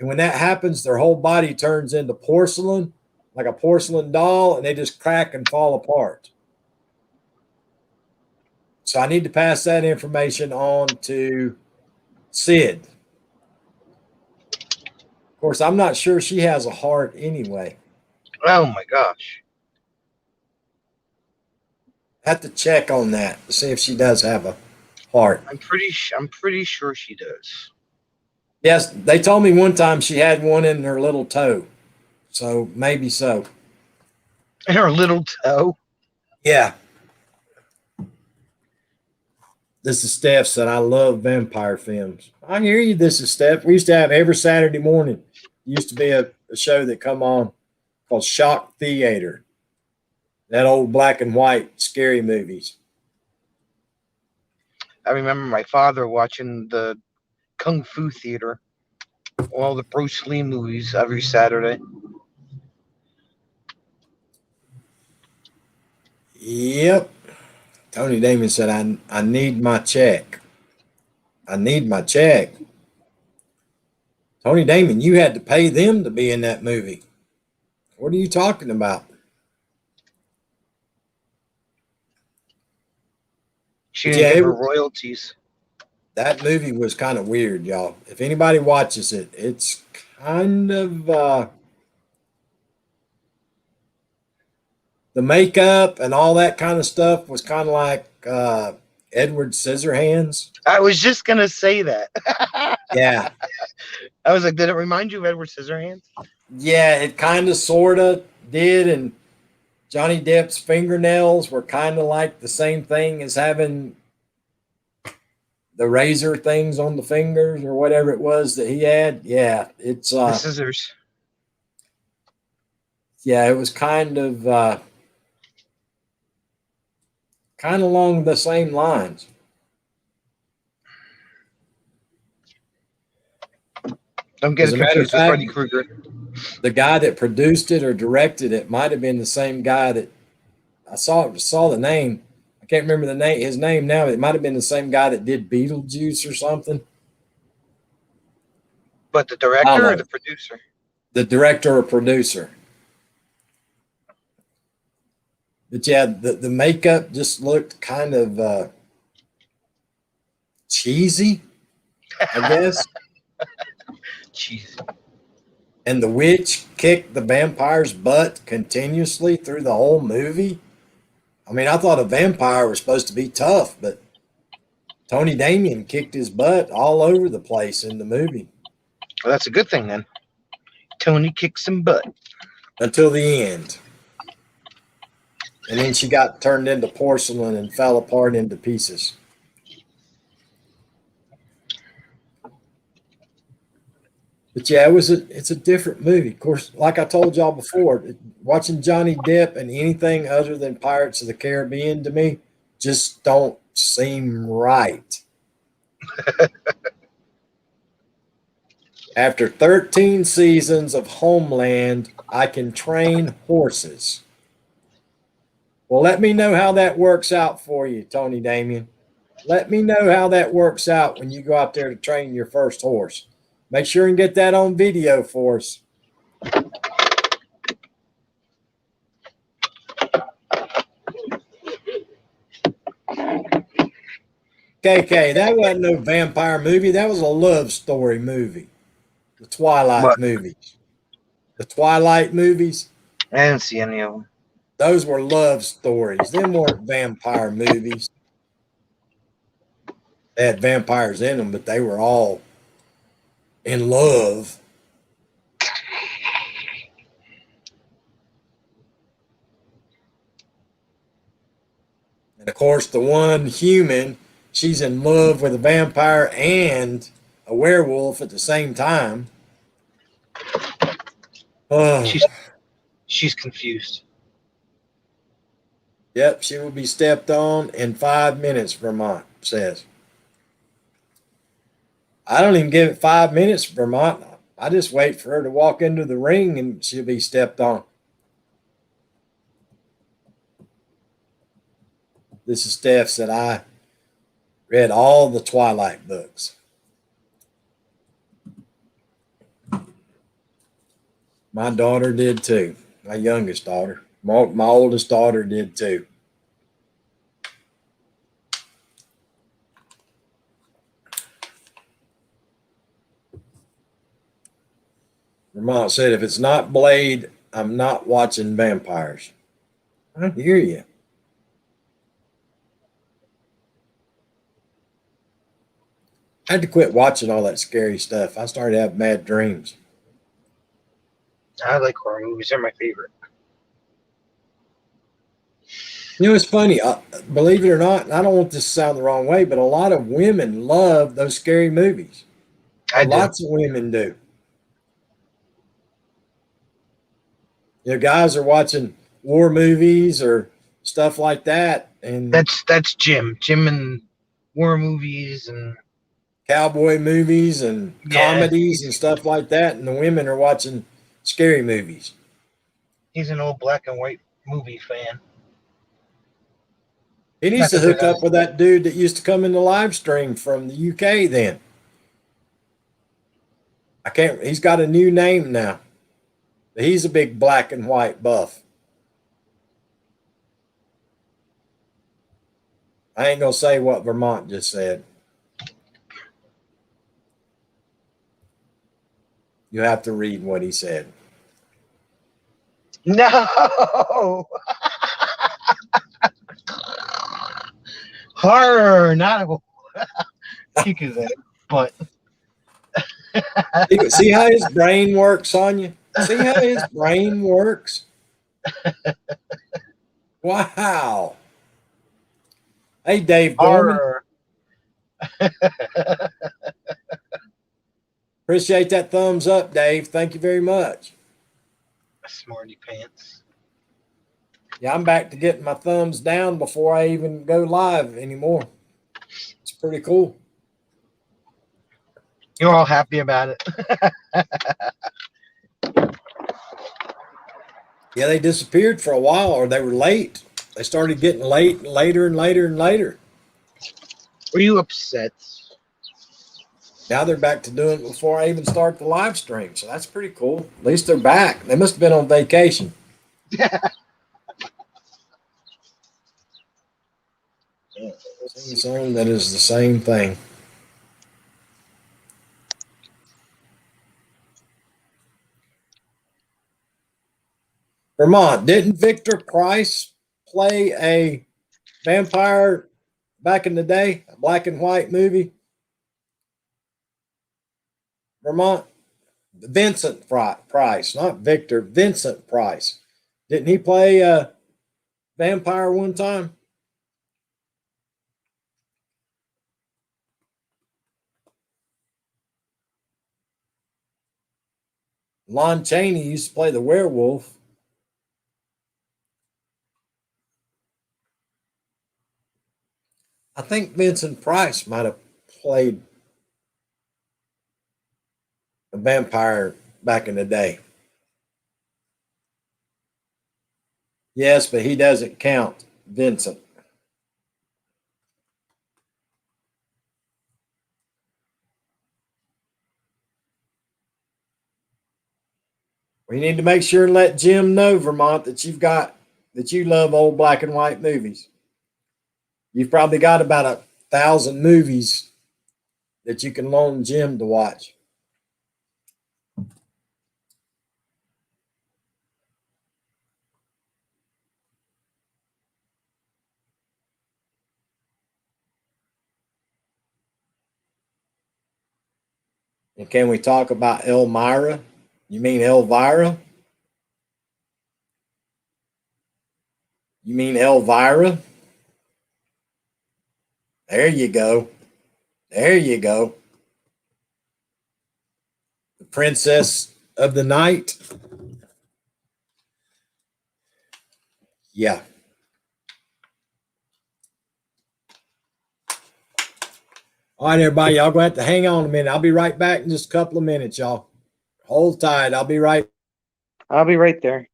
And when that happens, their whole body turns into porcelain, like a porcelain doll, and they just crack and fall apart. So I need to pass that information on to Sid. Of course, I'm not sure she has a heart anyway. Oh my gosh. I have to check on that to see if she does have a heart. I'm pretty sure she does. Yes, they told me one time she had one in her little toe. So maybe so. And her little toe. Yeah. This is Steph said, I love vampire films. I hear you. This is Steph. We used to have every Saturday morning. Used to be a show that come on called Shock Theater. That old black and white scary movies. I remember my father watching the Kung Fu Theater, all the Bruce Lee movies every Saturday. Yep. Tony Damon said, I need my check. I need my check. Tony Damon, you had to pay them to be in that movie. What are you talking about? She But didn't yeah, get her royalties. that movie was kind of weird, y'all. If anybody watches it, it's kind of the makeup and all that kind of stuff was kind of like Edward Scissorhands. I was just gonna say that. Yeah, I was like, did it remind you of Edward Scissorhands? yeah, it kind of sort of did. And Johnny Depp's fingernails were kind of like the same thing as having the razor things on the fingers or whatever it was that he had. Yeah, it's The scissors. yeah, it was kind of along the same lines. Don't get As it a matter of confused with fact, Freddy Krueger. the guy that produced it or directed it might have been the same guy that I saw the name. I can't remember his name now. It might have been the same guy that did Beetlejuice or something. But the I don't director or know. the producer? The director or producer. But yeah, the makeup just looked kind of cheesy, I guess. Jeez. And the witch kicked the vampire's butt continuously through the whole movie. I mean, I thought a vampire was supposed to be tough, but Tony Damien kicked his butt all over the place in the movie Well, that's a good thing then. Tony kicks some butt. until the end. And then she got turned into porcelain and fell apart into pieces. But yeah, it's a different movie. Of course, like I told y'all before, watching Johnny Depp and anything other than Pirates of the Caribbean to me just don't seem right. After 13 seasons of Homeland, I can train horses. Well, let me know how that works out for you, Tony Damien. Let me know how that works out when you go out there to train your first horse. Make sure and get that on video for us. KK, that wasn't no vampire movie. That was a love story movie. The Twilight What? movies. The Twilight movies, I didn't see any of them. those were love stories. Them weren't vampire movies. They had vampires in them, but they were all in love. And of course, the one human, she's in love with a vampire and a werewolf at the same time. Oh, She's confused. yep, she will be stepped on in 5 minutes, Vermont says. I don't even give it 5 minutes, Vermont. I just wait for her to walk into the ring and she'll be stepped on. This is Steph said, I read all the Twilight books. My daughter did too. My youngest daughter. My oldest daughter did too. Vermont said, if it's not Blade, I'm not watching vampires. I hear you. I had to quit watching all that scary stuff. I started to have bad dreams. I like horror movies. They're my favorite. You know, it's funny. Believe it or not, and I don't want this to sound the wrong way, but a lot of women love those scary movies. I do. Lots of women do. You know, guys are watching war movies or stuff like that, and That's Jim. Jim and war movies and cowboy movies and yeah, comedies and stuff like that, and the women are watching scary movies. he's an old black and white movie fan. He needs Not to that they're hook not. up with that dude that used to come in the live stream from the UK then. I can't, he's got a new name now. But he's a big black and white buff. I ain't going to say what Vermont just said. You have to read what he said. No horror, not a kick his ass, but See how his brain works, Sonia? See how his brain works? Wow. Hey, Dave Dorman. horror. Appreciate that thumbs up, Dave. Thank you very much. Smarty pants. Yeah, I'm back to getting my thumbs down before I even go live anymore. It's pretty cool. You're all happy about it. Yeah, they disappeared for a while, or they were late. They started getting late and later and later and later. Were you upset? Now they're back to doing it before I even start the live stream. So that's pretty cool. At least they're back. They must have been on vacation. Sing a song that is the same thing. Vermont, didn't Victor Price play a vampire back in the day? A black and white movie? Vermont? Vincent Price, not Victor, Vincent Price. Didn't he play a vampire one time? Lon Chaney used to play the werewolf. I think Vincent Price might have played a vampire back in the day. Yes, but he doesn't count, Vincent. We need to make sure and let Jim know, Vermont, that you love old black and white movies. You've probably got about 1,000 movies that you can loan Jim to watch. And can we talk about Elmira? You mean Elvira? You mean Elvira? There you go. There you go. The Princess of the Night. Yeah. All right, everybody. Y'all going to have to hang on a minute. I'll be right back in just a couple of minutes, y'all. Hold tight. I'll be right. I'll be right there.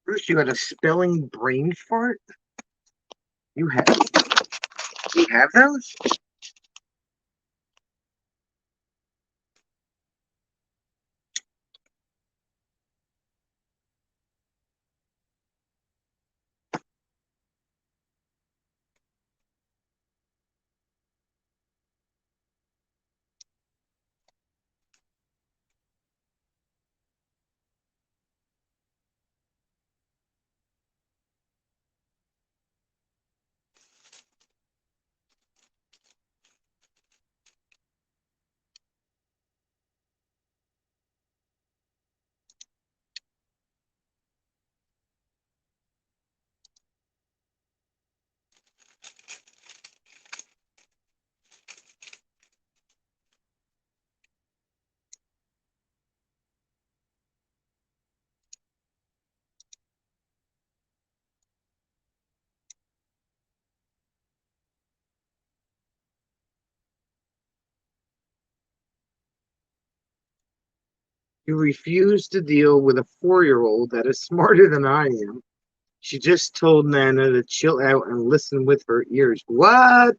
Bruce, you had a spelling brain fart? You have those? You refuse to deal with a 4-year-old that is smarter than I am. She just told Nana to chill out and listen with her ears. What?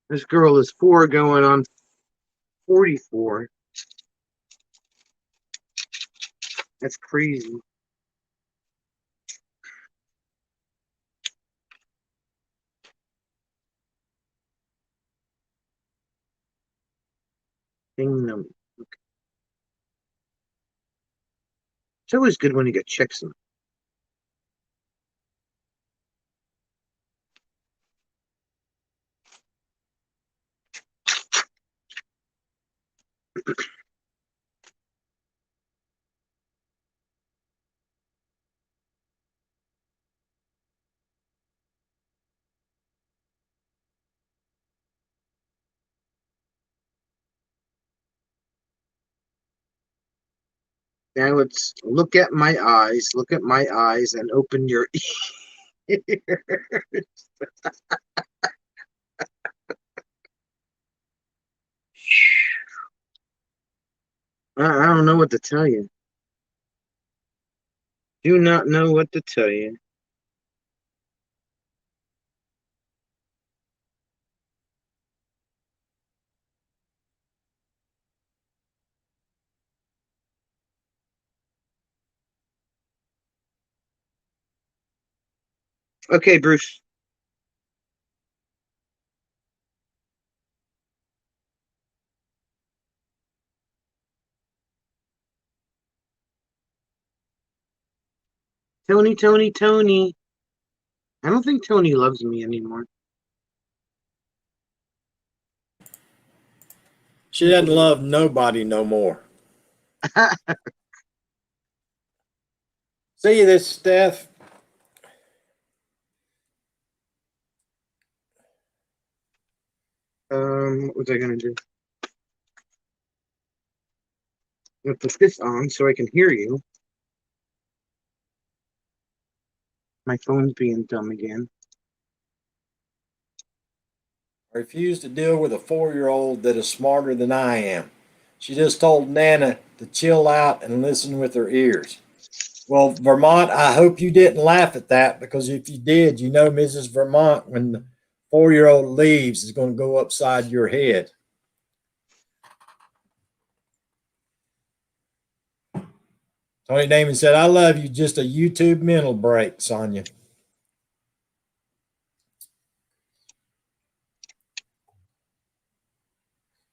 This girl is 4 going on 44. That's crazy. Kingdom. Okay. It's always good when you get chicks in. Now let's look at my eyes. Look at my eyes and open your ears. I don't know what to tell you. Do not know what to tell you. Okay, Bruce. Tony, Tony, Tony. I don't think Tony loves me anymore. She doesn't love nobody no more. See this, Steph? What was I gonna do? I'm gonna put this on so I can hear you. My phone's being dumb again. I refuse to deal with a 4-year-old that is smarter than I am. She just told Nana to chill out and listen with her ears. Well, Vermont, I hope you didn't laugh at that, because if you did, you know Mrs. Vermont, when the 4-year-old leaves, is going to go upside your head. Tony Damon said, I love you. Just a YouTube mental break, Sonia.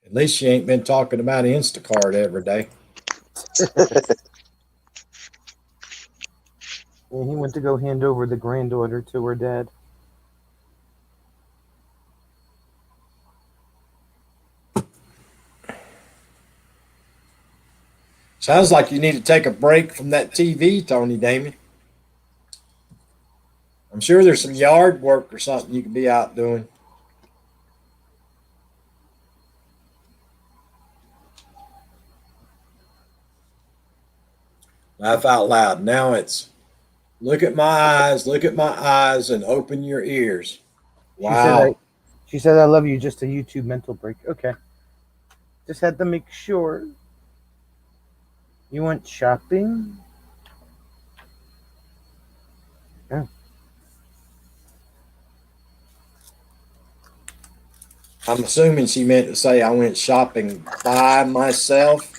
At least she ain't been talking about Instacart every day. And he went to go hand over the granddaughter to her dad. Sounds like you need to take a break from that TV, Tony Damon. I'm sure there's some yard work or something you could be out doing. Laugh out loud. Now it's look at my eyes, and open your ears. Wow. She said I love you, just a YouTube mental break. Okay. Just had to make sure. You went shopping? Oh. I'm assuming she meant to say I went shopping by myself.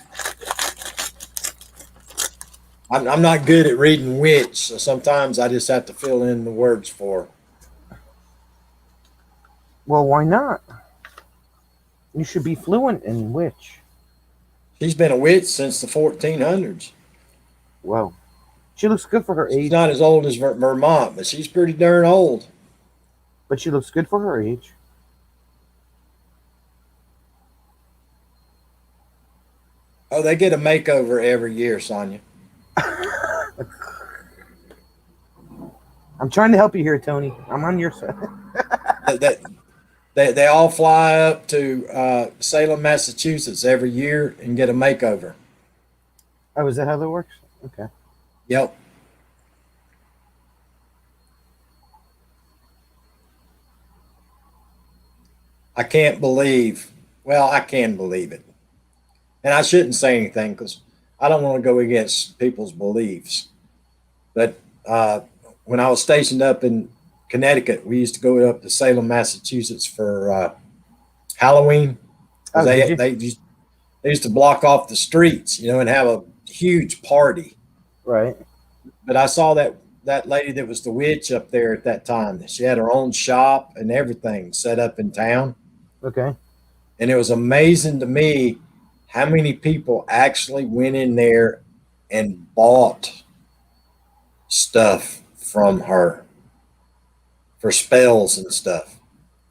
I'm not good at reading which, so sometimes I just have to fill in the words for her. Well, why not? You should be fluent in which. She's been a witch since the 1400s. Whoa. She looks good for her She's age. not as old as Vermont, but she's pretty darn old. But she looks good for her age. Oh, they get a makeover every year, Sonia. I'm trying to help you here, Tony. I'm on your side. They all fly up to Salem, Massachusetts every year and get a makeover. Oh, is that how that works? Okay. Yep. I can't believe, well, I can believe it. And I shouldn't say anything because I don't want to go against people's beliefs. But when I was stationed up in Connecticut, we used to go up to Salem, Massachusetts for Halloween. Oh, They used to block off the streets, and have a huge party. Right. But I saw that lady that was the witch up there at that time. She had her own shop and everything set up in town. Okay. And it was amazing to me how many people actually went in there and bought stuff from her for spells and stuff.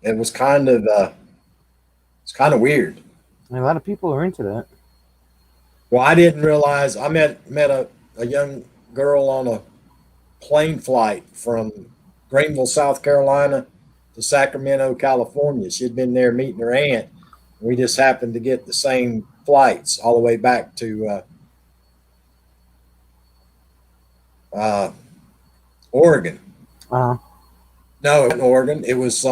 It was kind of weird. And a lot of people are into that. Well, I didn't realize I met a young girl on a plane flight from Greenville, South Carolina to Sacramento, California. She'd been there meeting her aunt. We just happened to get the same flights all the way back to Oregon. Uh-huh. No, in Oregon. It was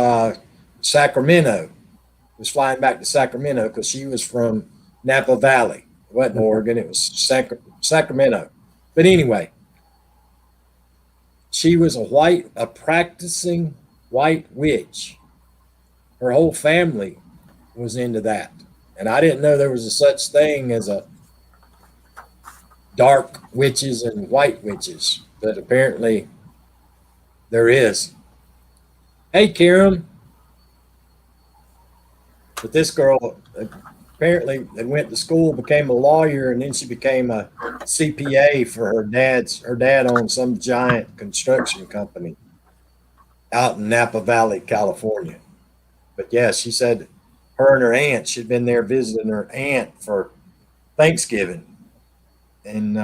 Sacramento. It was flying back to Sacramento because she was from Napa Valley. It wasn't Oregon. It was Sacramento. But anyway, she was a practicing white witch. Her whole family was into that. And I didn't know there was a such thing as a dark witches and white witches, but apparently there is. Hey, Karen. But this girl apparently went to school, became a lawyer, and then she became a CPA for her dad owned some giant construction company out in Napa Valley, California. But yeah, she said her and her aunt, she'd been there visiting her aunt for Thanksgiving. And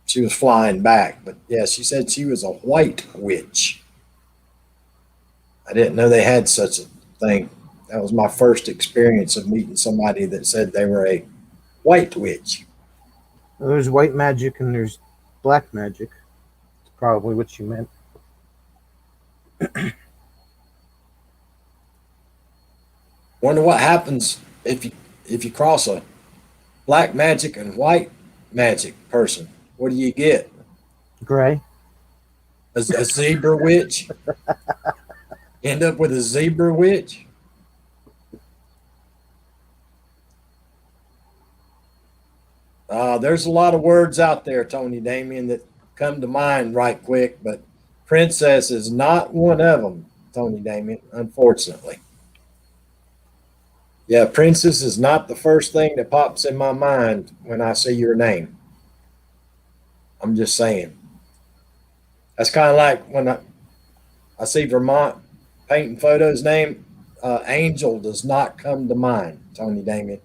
she was flying back. But yeah, she said she was a white witch. I didn't know they had such a thing. That was my first experience of meeting somebody that said they were a white witch. Well, there's white magic and there's black magic. That's probably what you meant. Wonder what happens if you cross a black magic and white magic person. What do you get? Gray. A zebra witch? End up with a zebra witch? There's a lot of words out there, Tony Damien, that come to mind right quick, but princess is not one of them, Tony Damien, unfortunately. Yeah, princess is not the first thing that pops in my mind when I see your name. I'm just saying. That's kind of like when I see Vermont painting photos name, Angel does not come to mind, Tony Damien.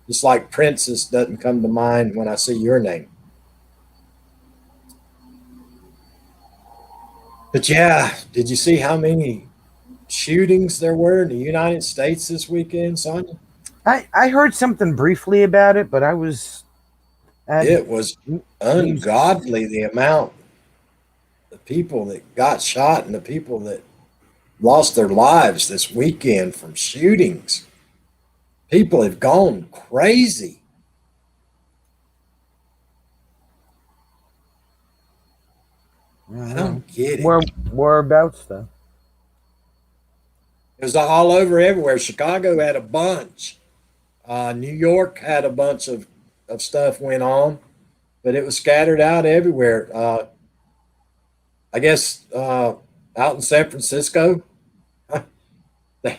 Just like princess doesn't come to mind when I see your name. But yeah, did you see how many shootings there were in the United States this weekend, Sonia? I heard something briefly about it, but I was It was ungodly the amount of people that got shot and the people that lost their lives this weekend from shootings. People have gone crazy. I don't get it. Whereabouts though? It was all over everywhere. Chicago had a bunch. New York had a bunch of stuff went on, but it was scattered out everywhere. I guess out in San Francisco,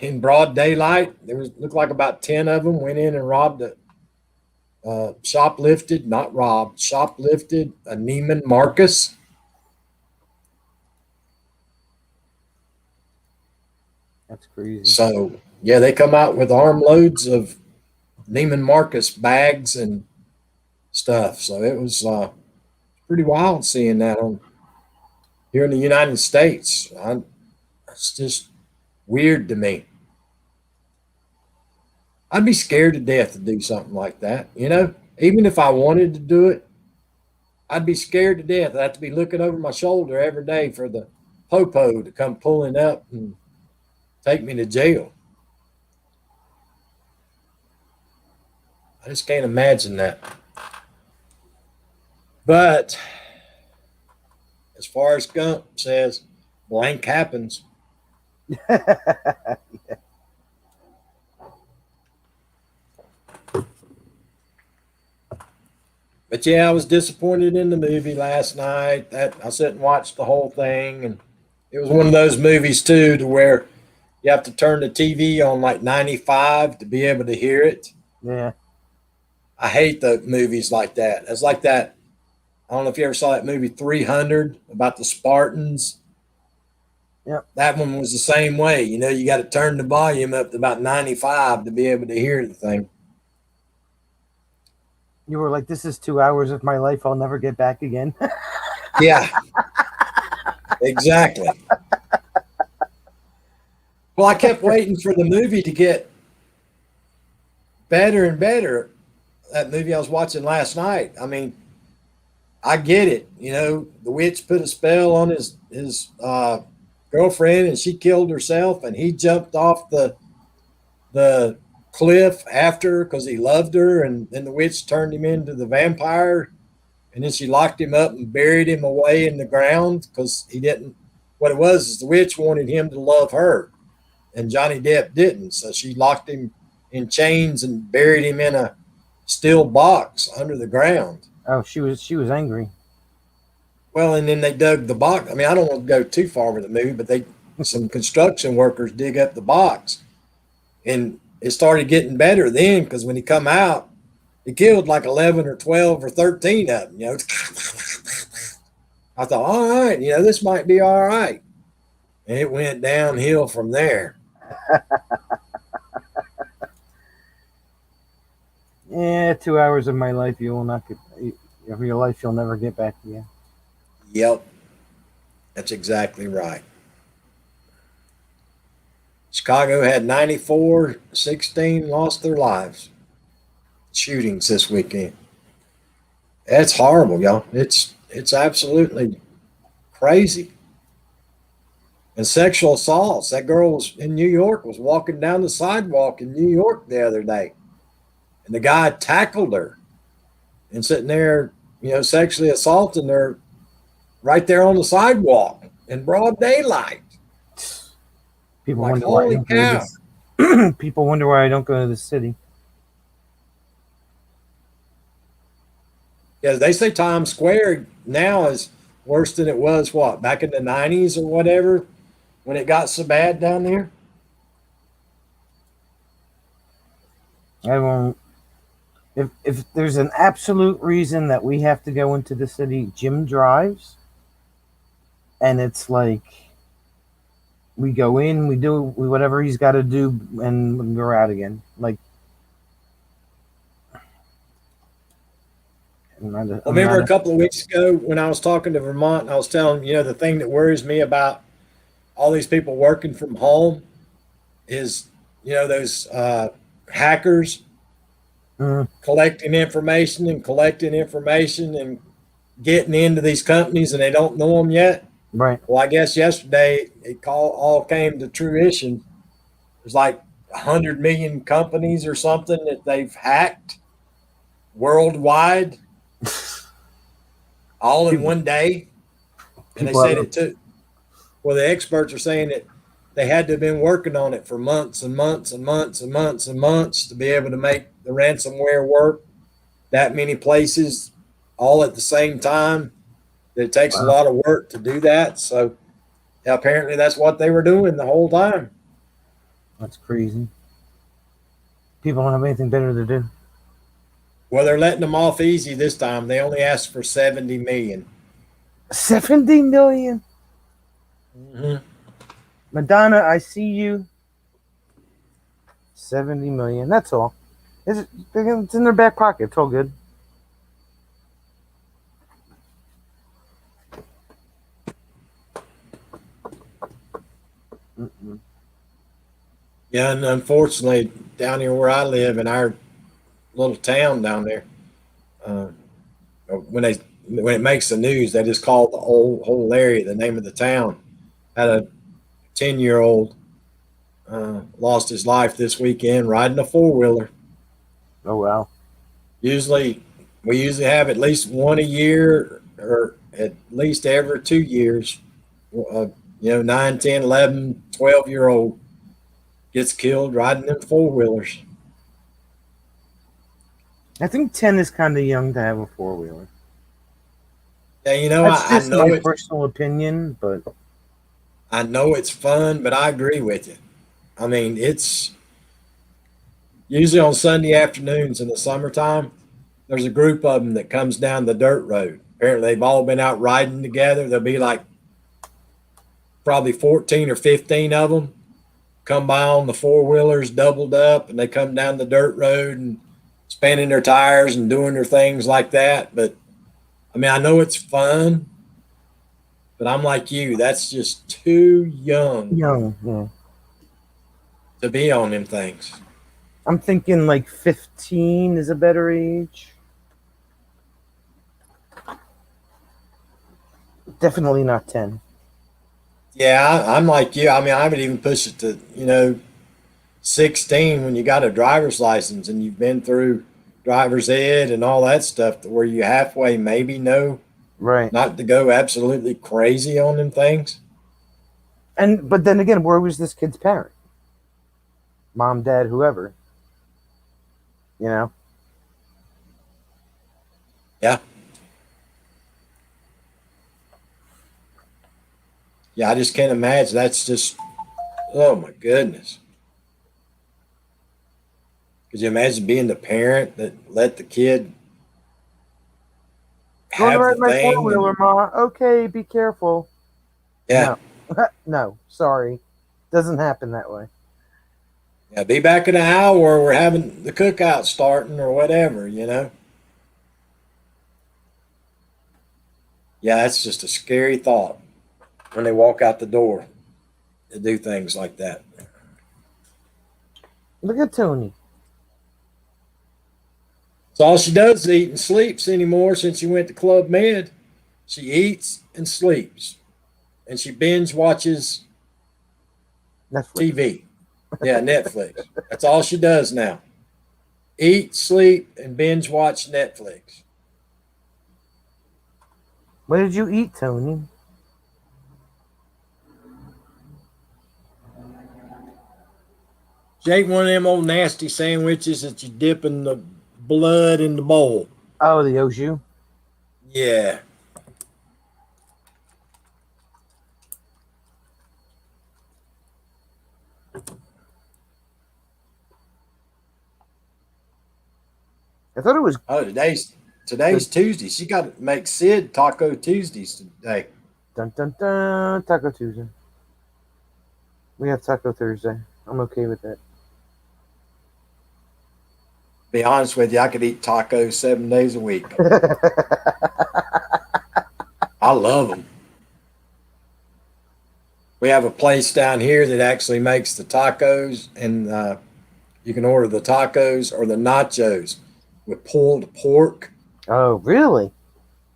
in broad daylight, there was looked like about 10 of them went in and robbed shoplifted a Neiman Marcus. That's crazy. So yeah, they come out with armloads of Neiman Marcus bags and stuff. So it was pretty wild seeing that on here in the United States. It's just weird to me. I'd be scared to death to do something like that. You know, even if I wanted to do it, I'd be scared to death. I'd have to be looking over my shoulder every day for the popo to come pulling up and take me to jail. I just can't imagine that. But as far as Gump says, blank happens. But yeah, I was disappointed in the movie last night. That I sat and watched the whole thing, and it was one of those movies too, to where you have to turn the TV on like 95 to be able to hear it. Yeah. I hate the movies like that. It's like that. I don't know if you ever saw that movie 300 about the Spartans. Yep. That one was the same way. You know, you got to turn the volume up to about 95 to be able to hear the thing. You were like, this is 2 hours of my life I'll never get back again. Yeah, exactly. Well, I kept waiting for the movie to get better and better. That movie I was watching last night. I mean, I get it. You know, the witch put a spell on his girlfriend, and she killed herself, and he jumped off the cliff after because he loved her, and then the witch turned him into the vampire, and then she locked him up and buried him away in the ground because he didn't. What it was is the witch wanted him to love her, and Johnny Depp didn't, so she locked him in chains and buried him in a steel box under the ground. Oh, she was angry. Well, and then they dug the box. I mean, I don't want to go too far with the movie, but some construction workers dig up the box, and it started getting better then because when he come out, he killed like 11 or 12 or 13 of them. You know, I thought, all right, you know, this might be all right, and it went downhill from there. Yeah, 2 hours of my life you will not get. Of your life you'll never get back again. Yep, that's exactly right. Chicago had 94, 16 lost their lives. Shootings this weekend. That's horrible, y'all. It's absolutely crazy. And sexual assaults. That girl was in New York, was walking down the sidewalk in New York the other day, and the guy tackled her and sitting there, you know, sexually assaulting her right there on the sidewalk in broad daylight. People Like, wonder why I holy don't go to this. People wonder why I don't go to the city. Yeah, they say Times Square now is worse than it was, what, back in the 90s or whatever, when it got so bad down there? I won't. If there's an absolute reason that we have to go into the city, Jim drives, and it's like we go in, we do whatever he's got to do, and we're out again. Like, Remember a couple of weeks ago when I was talking to Vermont, and I was telling you know, the thing that worries me about all these people working from home is, you know, those hackers collecting information and getting into these companies, and they don't know them yet. Right. Well, I guess yesterday it all came to fruition. There's like 100 million companies or something that they've hacked worldwide, all in one day. And they People said have- it took, well, the experts are saying that they had to have been working on it for months and months and months and months and months to be able to make the ransomware work that many places all at the same time. It takes a Wow. lot of work to do that. So apparently that's what they were doing the whole time. That's crazy. People don't have anything better to do. Well, they're letting them off easy this time. They only asked for 70 million. 70 million. Mm-hmm. Madonna, I see you. 70 million. That's all. It's in their back pocket. It's all good. Mm-mm. Yeah, and unfortunately, down here where I live in our little town down there, uh, when it makes the news, they just call the whole area the name of the town. Had a 10-year-old lost his life this weekend riding a four-wheeler. Oh, wow. We usually have at least one a year, or at least every 2 years. 9, 10, 11, 12-year-old gets killed riding them four-wheelers. I think 10 is kind of young to have a four-wheeler. Yeah, That's I just know my it. personal opinion, but I know it's fun, but I agree with you. I mean, it's usually on Sunday afternoons in the summertime. There's a group of them that comes down the dirt road. Apparently, they've all been out riding together. There'll be like probably 14 or 15 of them come by on the four-wheelers doubled up, and they come down the dirt road and spinning their tires and doing their things like that. But I mean, I know it's fun, but I'm like you. That's just too young young. Yeah. to be on them things. I'm thinking like 15 is a better age. Definitely not 10. Yeah, I'm like you. I mean, I would even push it to 16 when you got a driver's license and you've been through driver's ed and all that stuff, to where you halfway maybe know Right. not to go absolutely crazy on them things. But then again, where was this kid's parent? Mom, dad, whoever. You know? Yeah. Yeah, I just can't imagine. That's just, oh my goodness. Could you imagine being the parent that let the kid Going to have ride the my thing? four-wheeler, Ma. Okay, be careful. Yeah. No. No, sorry. Doesn't happen that way. Yeah, be back in an hour where we're having the cookout starting or whatever. Yeah, that's just a scary thought when they walk out the door to do things like that. Look at Tony. So all she does is eat and sleeps anymore since she went to Club Med. She eats and sleeps, and she binge watches Netflix. TV. Yeah, Netflix. That's all she does now. Eat, sleep, and binge watch Netflix. What did you eat, Tony? She ate one of them old nasty sandwiches that you dip in the blood in the bowl. Oh, the Oshu. Yeah. I thought it was Oh, today's Tuesday. She got to make Sid Taco Tuesdays today. dun dun dun Taco Tuesday. We have Taco Thursday. I'm okay with that. Be honest with you, I could eat tacos 7 days a week. I love them. We have a place down here that actually makes the tacos, and you can order the tacos or the nachos with pulled pork, Oh, really?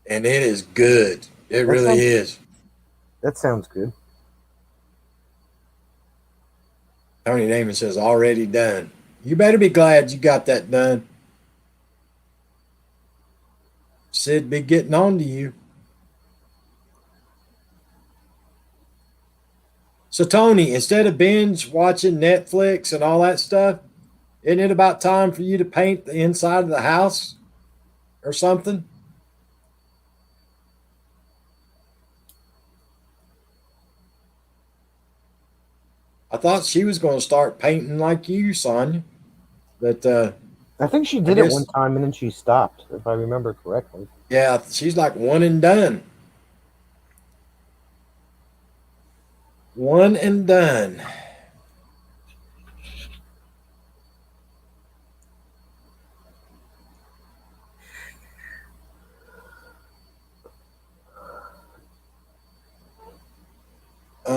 and it is good. It really sounds- is. That sounds good. Tony Naaman says, already done. You better be glad you got that done. Sid be getting on to you. So Tony, instead of binge watching Netflix and all that stuff, isn't it about time for you to paint the inside of the house or something? I thought she was going to start painting like you, Sonia. But I think she did it guess- one time and then she stopped, if I remember correctly. yeah, she's like one and done. One and done.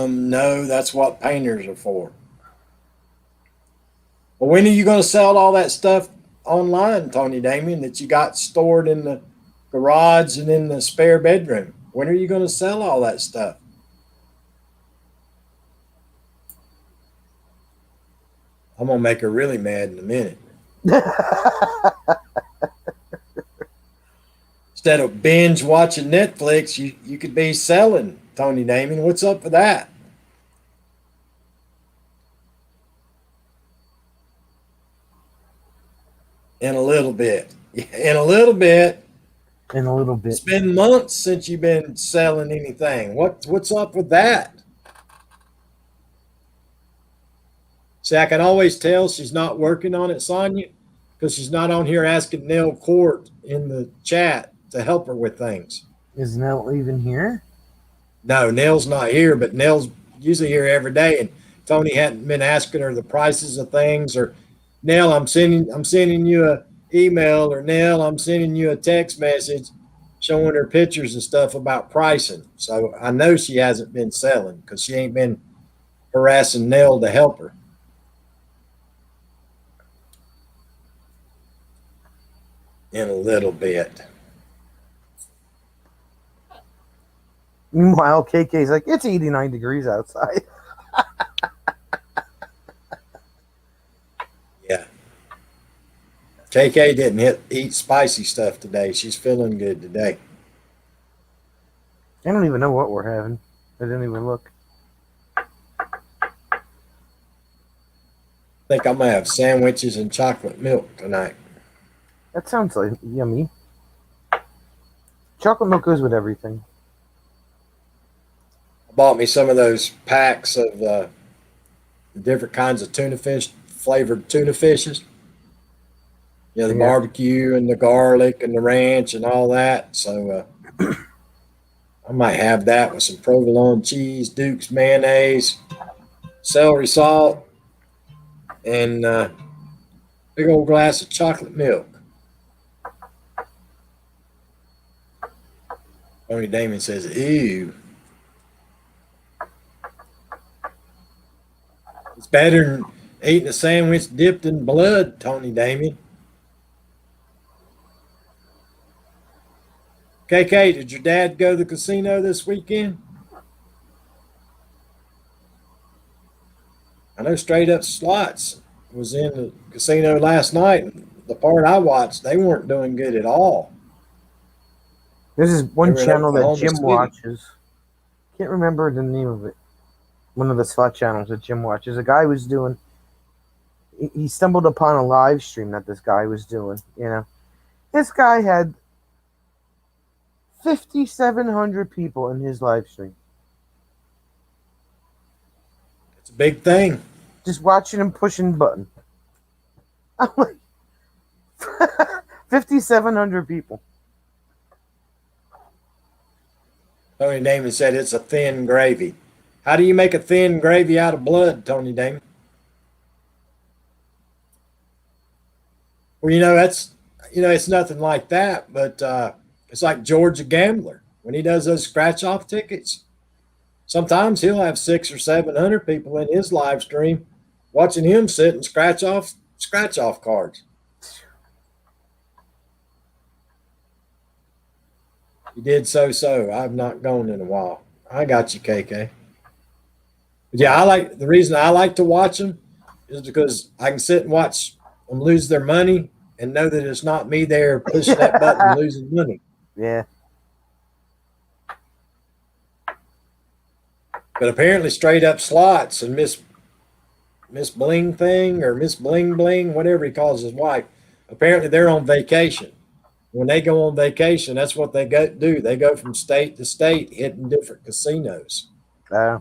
No, that's what painters are for. Well, when are you going to sell all that stuff online, Tony Damien, that you got stored in the garage and in the spare bedroom? When are you going to sell all that stuff? I'm going to make her really mad in a minute. Instead of binge watching Netflix, you could be selling, Tony Damien. What's up with that? In a little bit. In a little bit. In a little bit. It's been months since you've been selling anything. What's up with that? See, I can always tell she's not working on it, Sonia, because she's not on here asking Nell Court in the chat to help her with things. Is Nell even here? No, Nell's not here, but Nell's usually here every day, and Tony hadn't been asking her the prices of things, or Nell, I'm sending you a email, or Nell, I'm sending you a text message showing her pictures and stuff about pricing. So I know she hasn't been selling because she ain't been harassing Nell to help her. In a little bit. Meanwhile, KK's like, it's 89 degrees outside. Yeah. KK didn't eat spicy stuff today. She's feeling good today. I don't even know what we're having. I didn't even look. I think I'm going to have sandwiches and chocolate milk tonight. That sounds like yummy. Chocolate milk goes with everything. I bought me some of those packs of the different kinds of tuna fish, flavored tuna fishes. Yeah, the barbecue and the garlic and the ranch and all that. So I might have that with some provolone cheese, Duke's mayonnaise, celery salt, and big old glass of chocolate milk. Tony Damon says, ew. It's better than eating a sandwich dipped in blood, Tony Damien. KK, did your dad go to the casino this weekend? I know Straight Up Slots was in the casino last night. The part I watched, they weren't doing good at all. There's this one They were in channel that Oklahoma Jim City. watches. Can't remember the name of it. One of the slot channels that Jim watches. A guy was doing. He stumbled upon a live stream that this guy was doing. You know, this guy had 5,700 people in his live stream. It's a big thing. Just watching him pushing the button. I'm like, 5,700 people. Tony Damon said it's a thin gravy. How do you make a thin gravy out of blood, Tony Damon? Well, it's nothing like that, but it's like George the Gambler. When he does those scratch-off tickets, sometimes he'll have 600 or 700 people in his live stream watching him sit and scratch off cards. You did so. I've not gone in a while. I got you, KK. But yeah, the reason I like to watch them is because I can sit and watch them lose their money and know that it's not me there pushing that button losing money. Yeah. But apparently, straight up slots and Miss Bling thing or Miss Bling Bling, whatever he calls his wife. Apparently, they're on vacation. When they go on vacation, that's what they do. They go from state to state, hitting different casinos. Uh,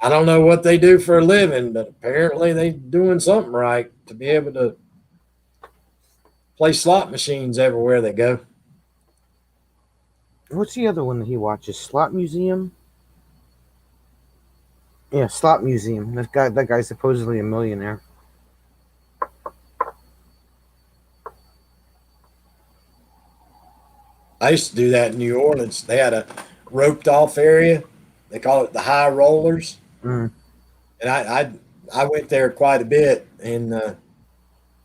I don't know what they do for a living, but apparently they doing something right to be able to play slot machines everywhere they go. what's the other one that he watches? Slot Museum? Yeah, Slot Museum. That guy's supposedly a millionaire. I used to do that in New Orleans. They had a roped off area. They call it the high rollers. Mm. And I went there quite a bit, and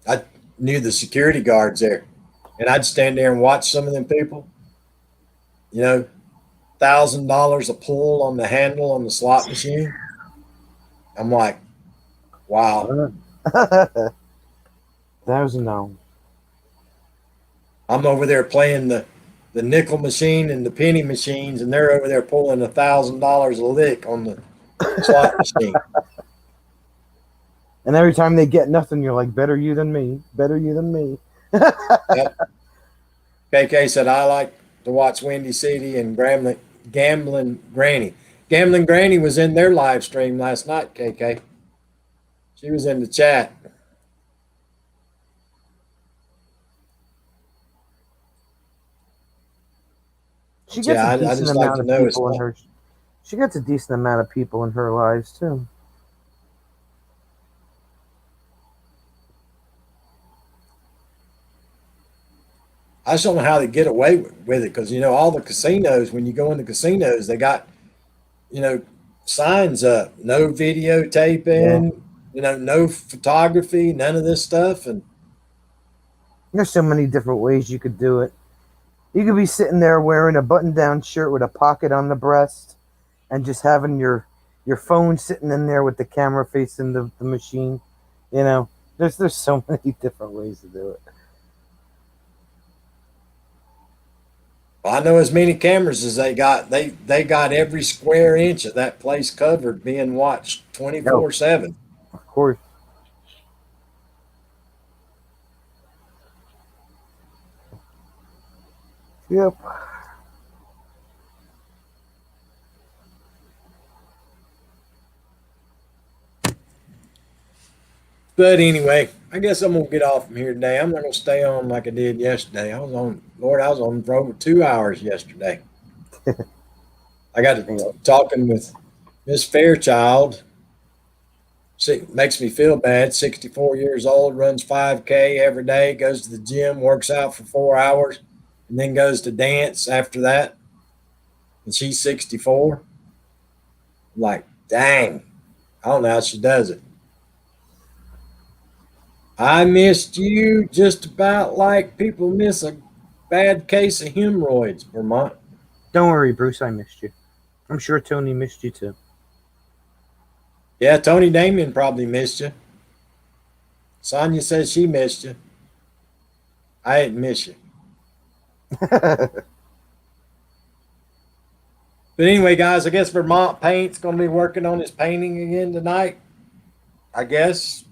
I knew the security guards there, and I'd stand there and watch some of them people. You know, $1,000 a pull on the handle on the slot machine. I'm like, wow. $1,000. I'm over there playing the nickel machine and the penny machines, and they're over there pulling $1,000 a lick on the slot machine. And every time they get nothing, you're like, better you than me. Better you than me. Yep. KK said, I like to watch Windy City and Gambling Granny. Gambling Granny was in their live stream last night, KK. She was in the chat. She gets Yeah, a I decent just like amount to of know people in her. She gets a decent amount of people in her lives too. I just don't know how they get away with it because, you know, all the casinos, when you go into casinos, they got, you know, signs up, no videotaping, you know, no photography, none of this stuff. And There's so many different ways you could do it. You could be sitting there wearing a button-down shirt with a pocket on the breast and just having your phone sitting in there with the camera facing the machine. You know, there's so many different ways to do it. I know as many cameras as they got. They got every square inch of that place covered, being watched 24/7. Of course. Yep. But anyway, I guess I'm gonna get off from here today. I'm not gonna stay on like I did yesterday. I was on for over 2 hours yesterday. I got to talking with Miss Fairchild. Makes me feel bad. 64 years old, runs 5K every day, goes to the gym, works out for 4 hours, and then goes to dance after that. And she's 64. I'm like, dang, I don't know how she does it. I missed you just about like people miss a bad case of hemorrhoids, Vermont. Don't worry, Bruce. I missed you. I'm sure Tony missed you too. Yeah, Tony Damien probably missed you. Sonia says she missed you. I didn't miss you. But anyway, guys, I guess Vermont Paint's going to be working on his painting again tonight. I guess.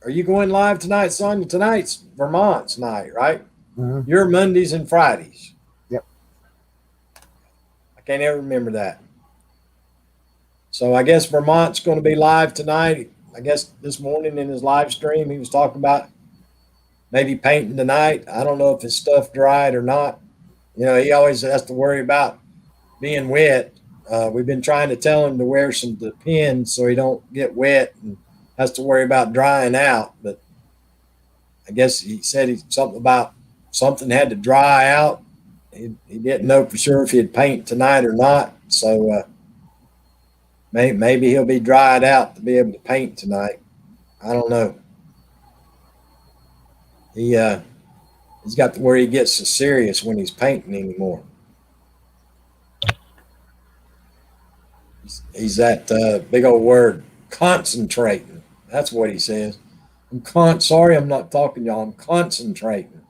Are you going live tonight, Sonia? Tonight's Vermont's night, right? Mm-hmm. You're Mondays and Fridays. Yep. I can't ever remember that. So I guess Vermont's going to be live tonight. I guess this morning in his live stream, he was talking about maybe painting tonight. I don't know if his stuff dried or not. You know, he always has to worry about being wet. We've been trying to tell him to wear some Depends so he don't get wet and has to worry about drying out. But I guess he said something had to dry out. He didn't know for sure if he'd paint tonight or not. So maybe he'll be dried out to be able to paint tonight. I don't know. He's got to where he gets so serious when he's painting anymore. He's that big old word, concentrating. That's what he says. Sorry, I'm not talking to y'all. I'm concentrating.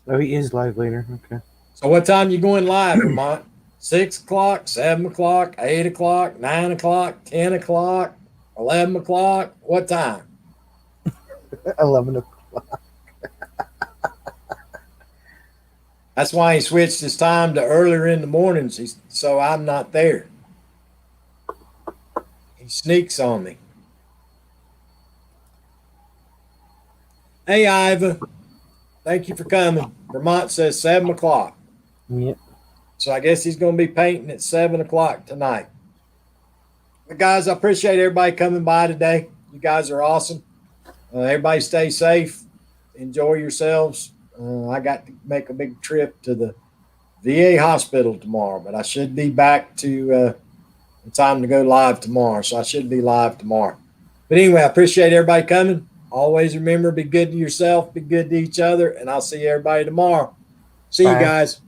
Oh, he is live later. Okay. So what time you going live, Vermont? 6 o'clock, 7 o'clock, 8 o'clock, 9 o'clock, 10 o'clock, 11 o'clock? What time? 11 o'clock. That's why he switched his time to earlier in the mornings, so I'm not there. He sneaks on me. Hey, Iva. Thank you for coming. Vermont says 7 o'clock. Yep. So I guess he's going to be painting at 7 o'clock tonight. But guys, I appreciate everybody coming by today. You guys are awesome. Everybody stay safe. Enjoy yourselves. I got to make a big trip to the VA hospital tomorrow, but I should be back to time to go live tomorrow. So I should be live tomorrow. But anyway, I appreciate everybody coming. Always remember, be good to yourself, be good to each other, and I'll see everybody tomorrow. See you Bye. guys.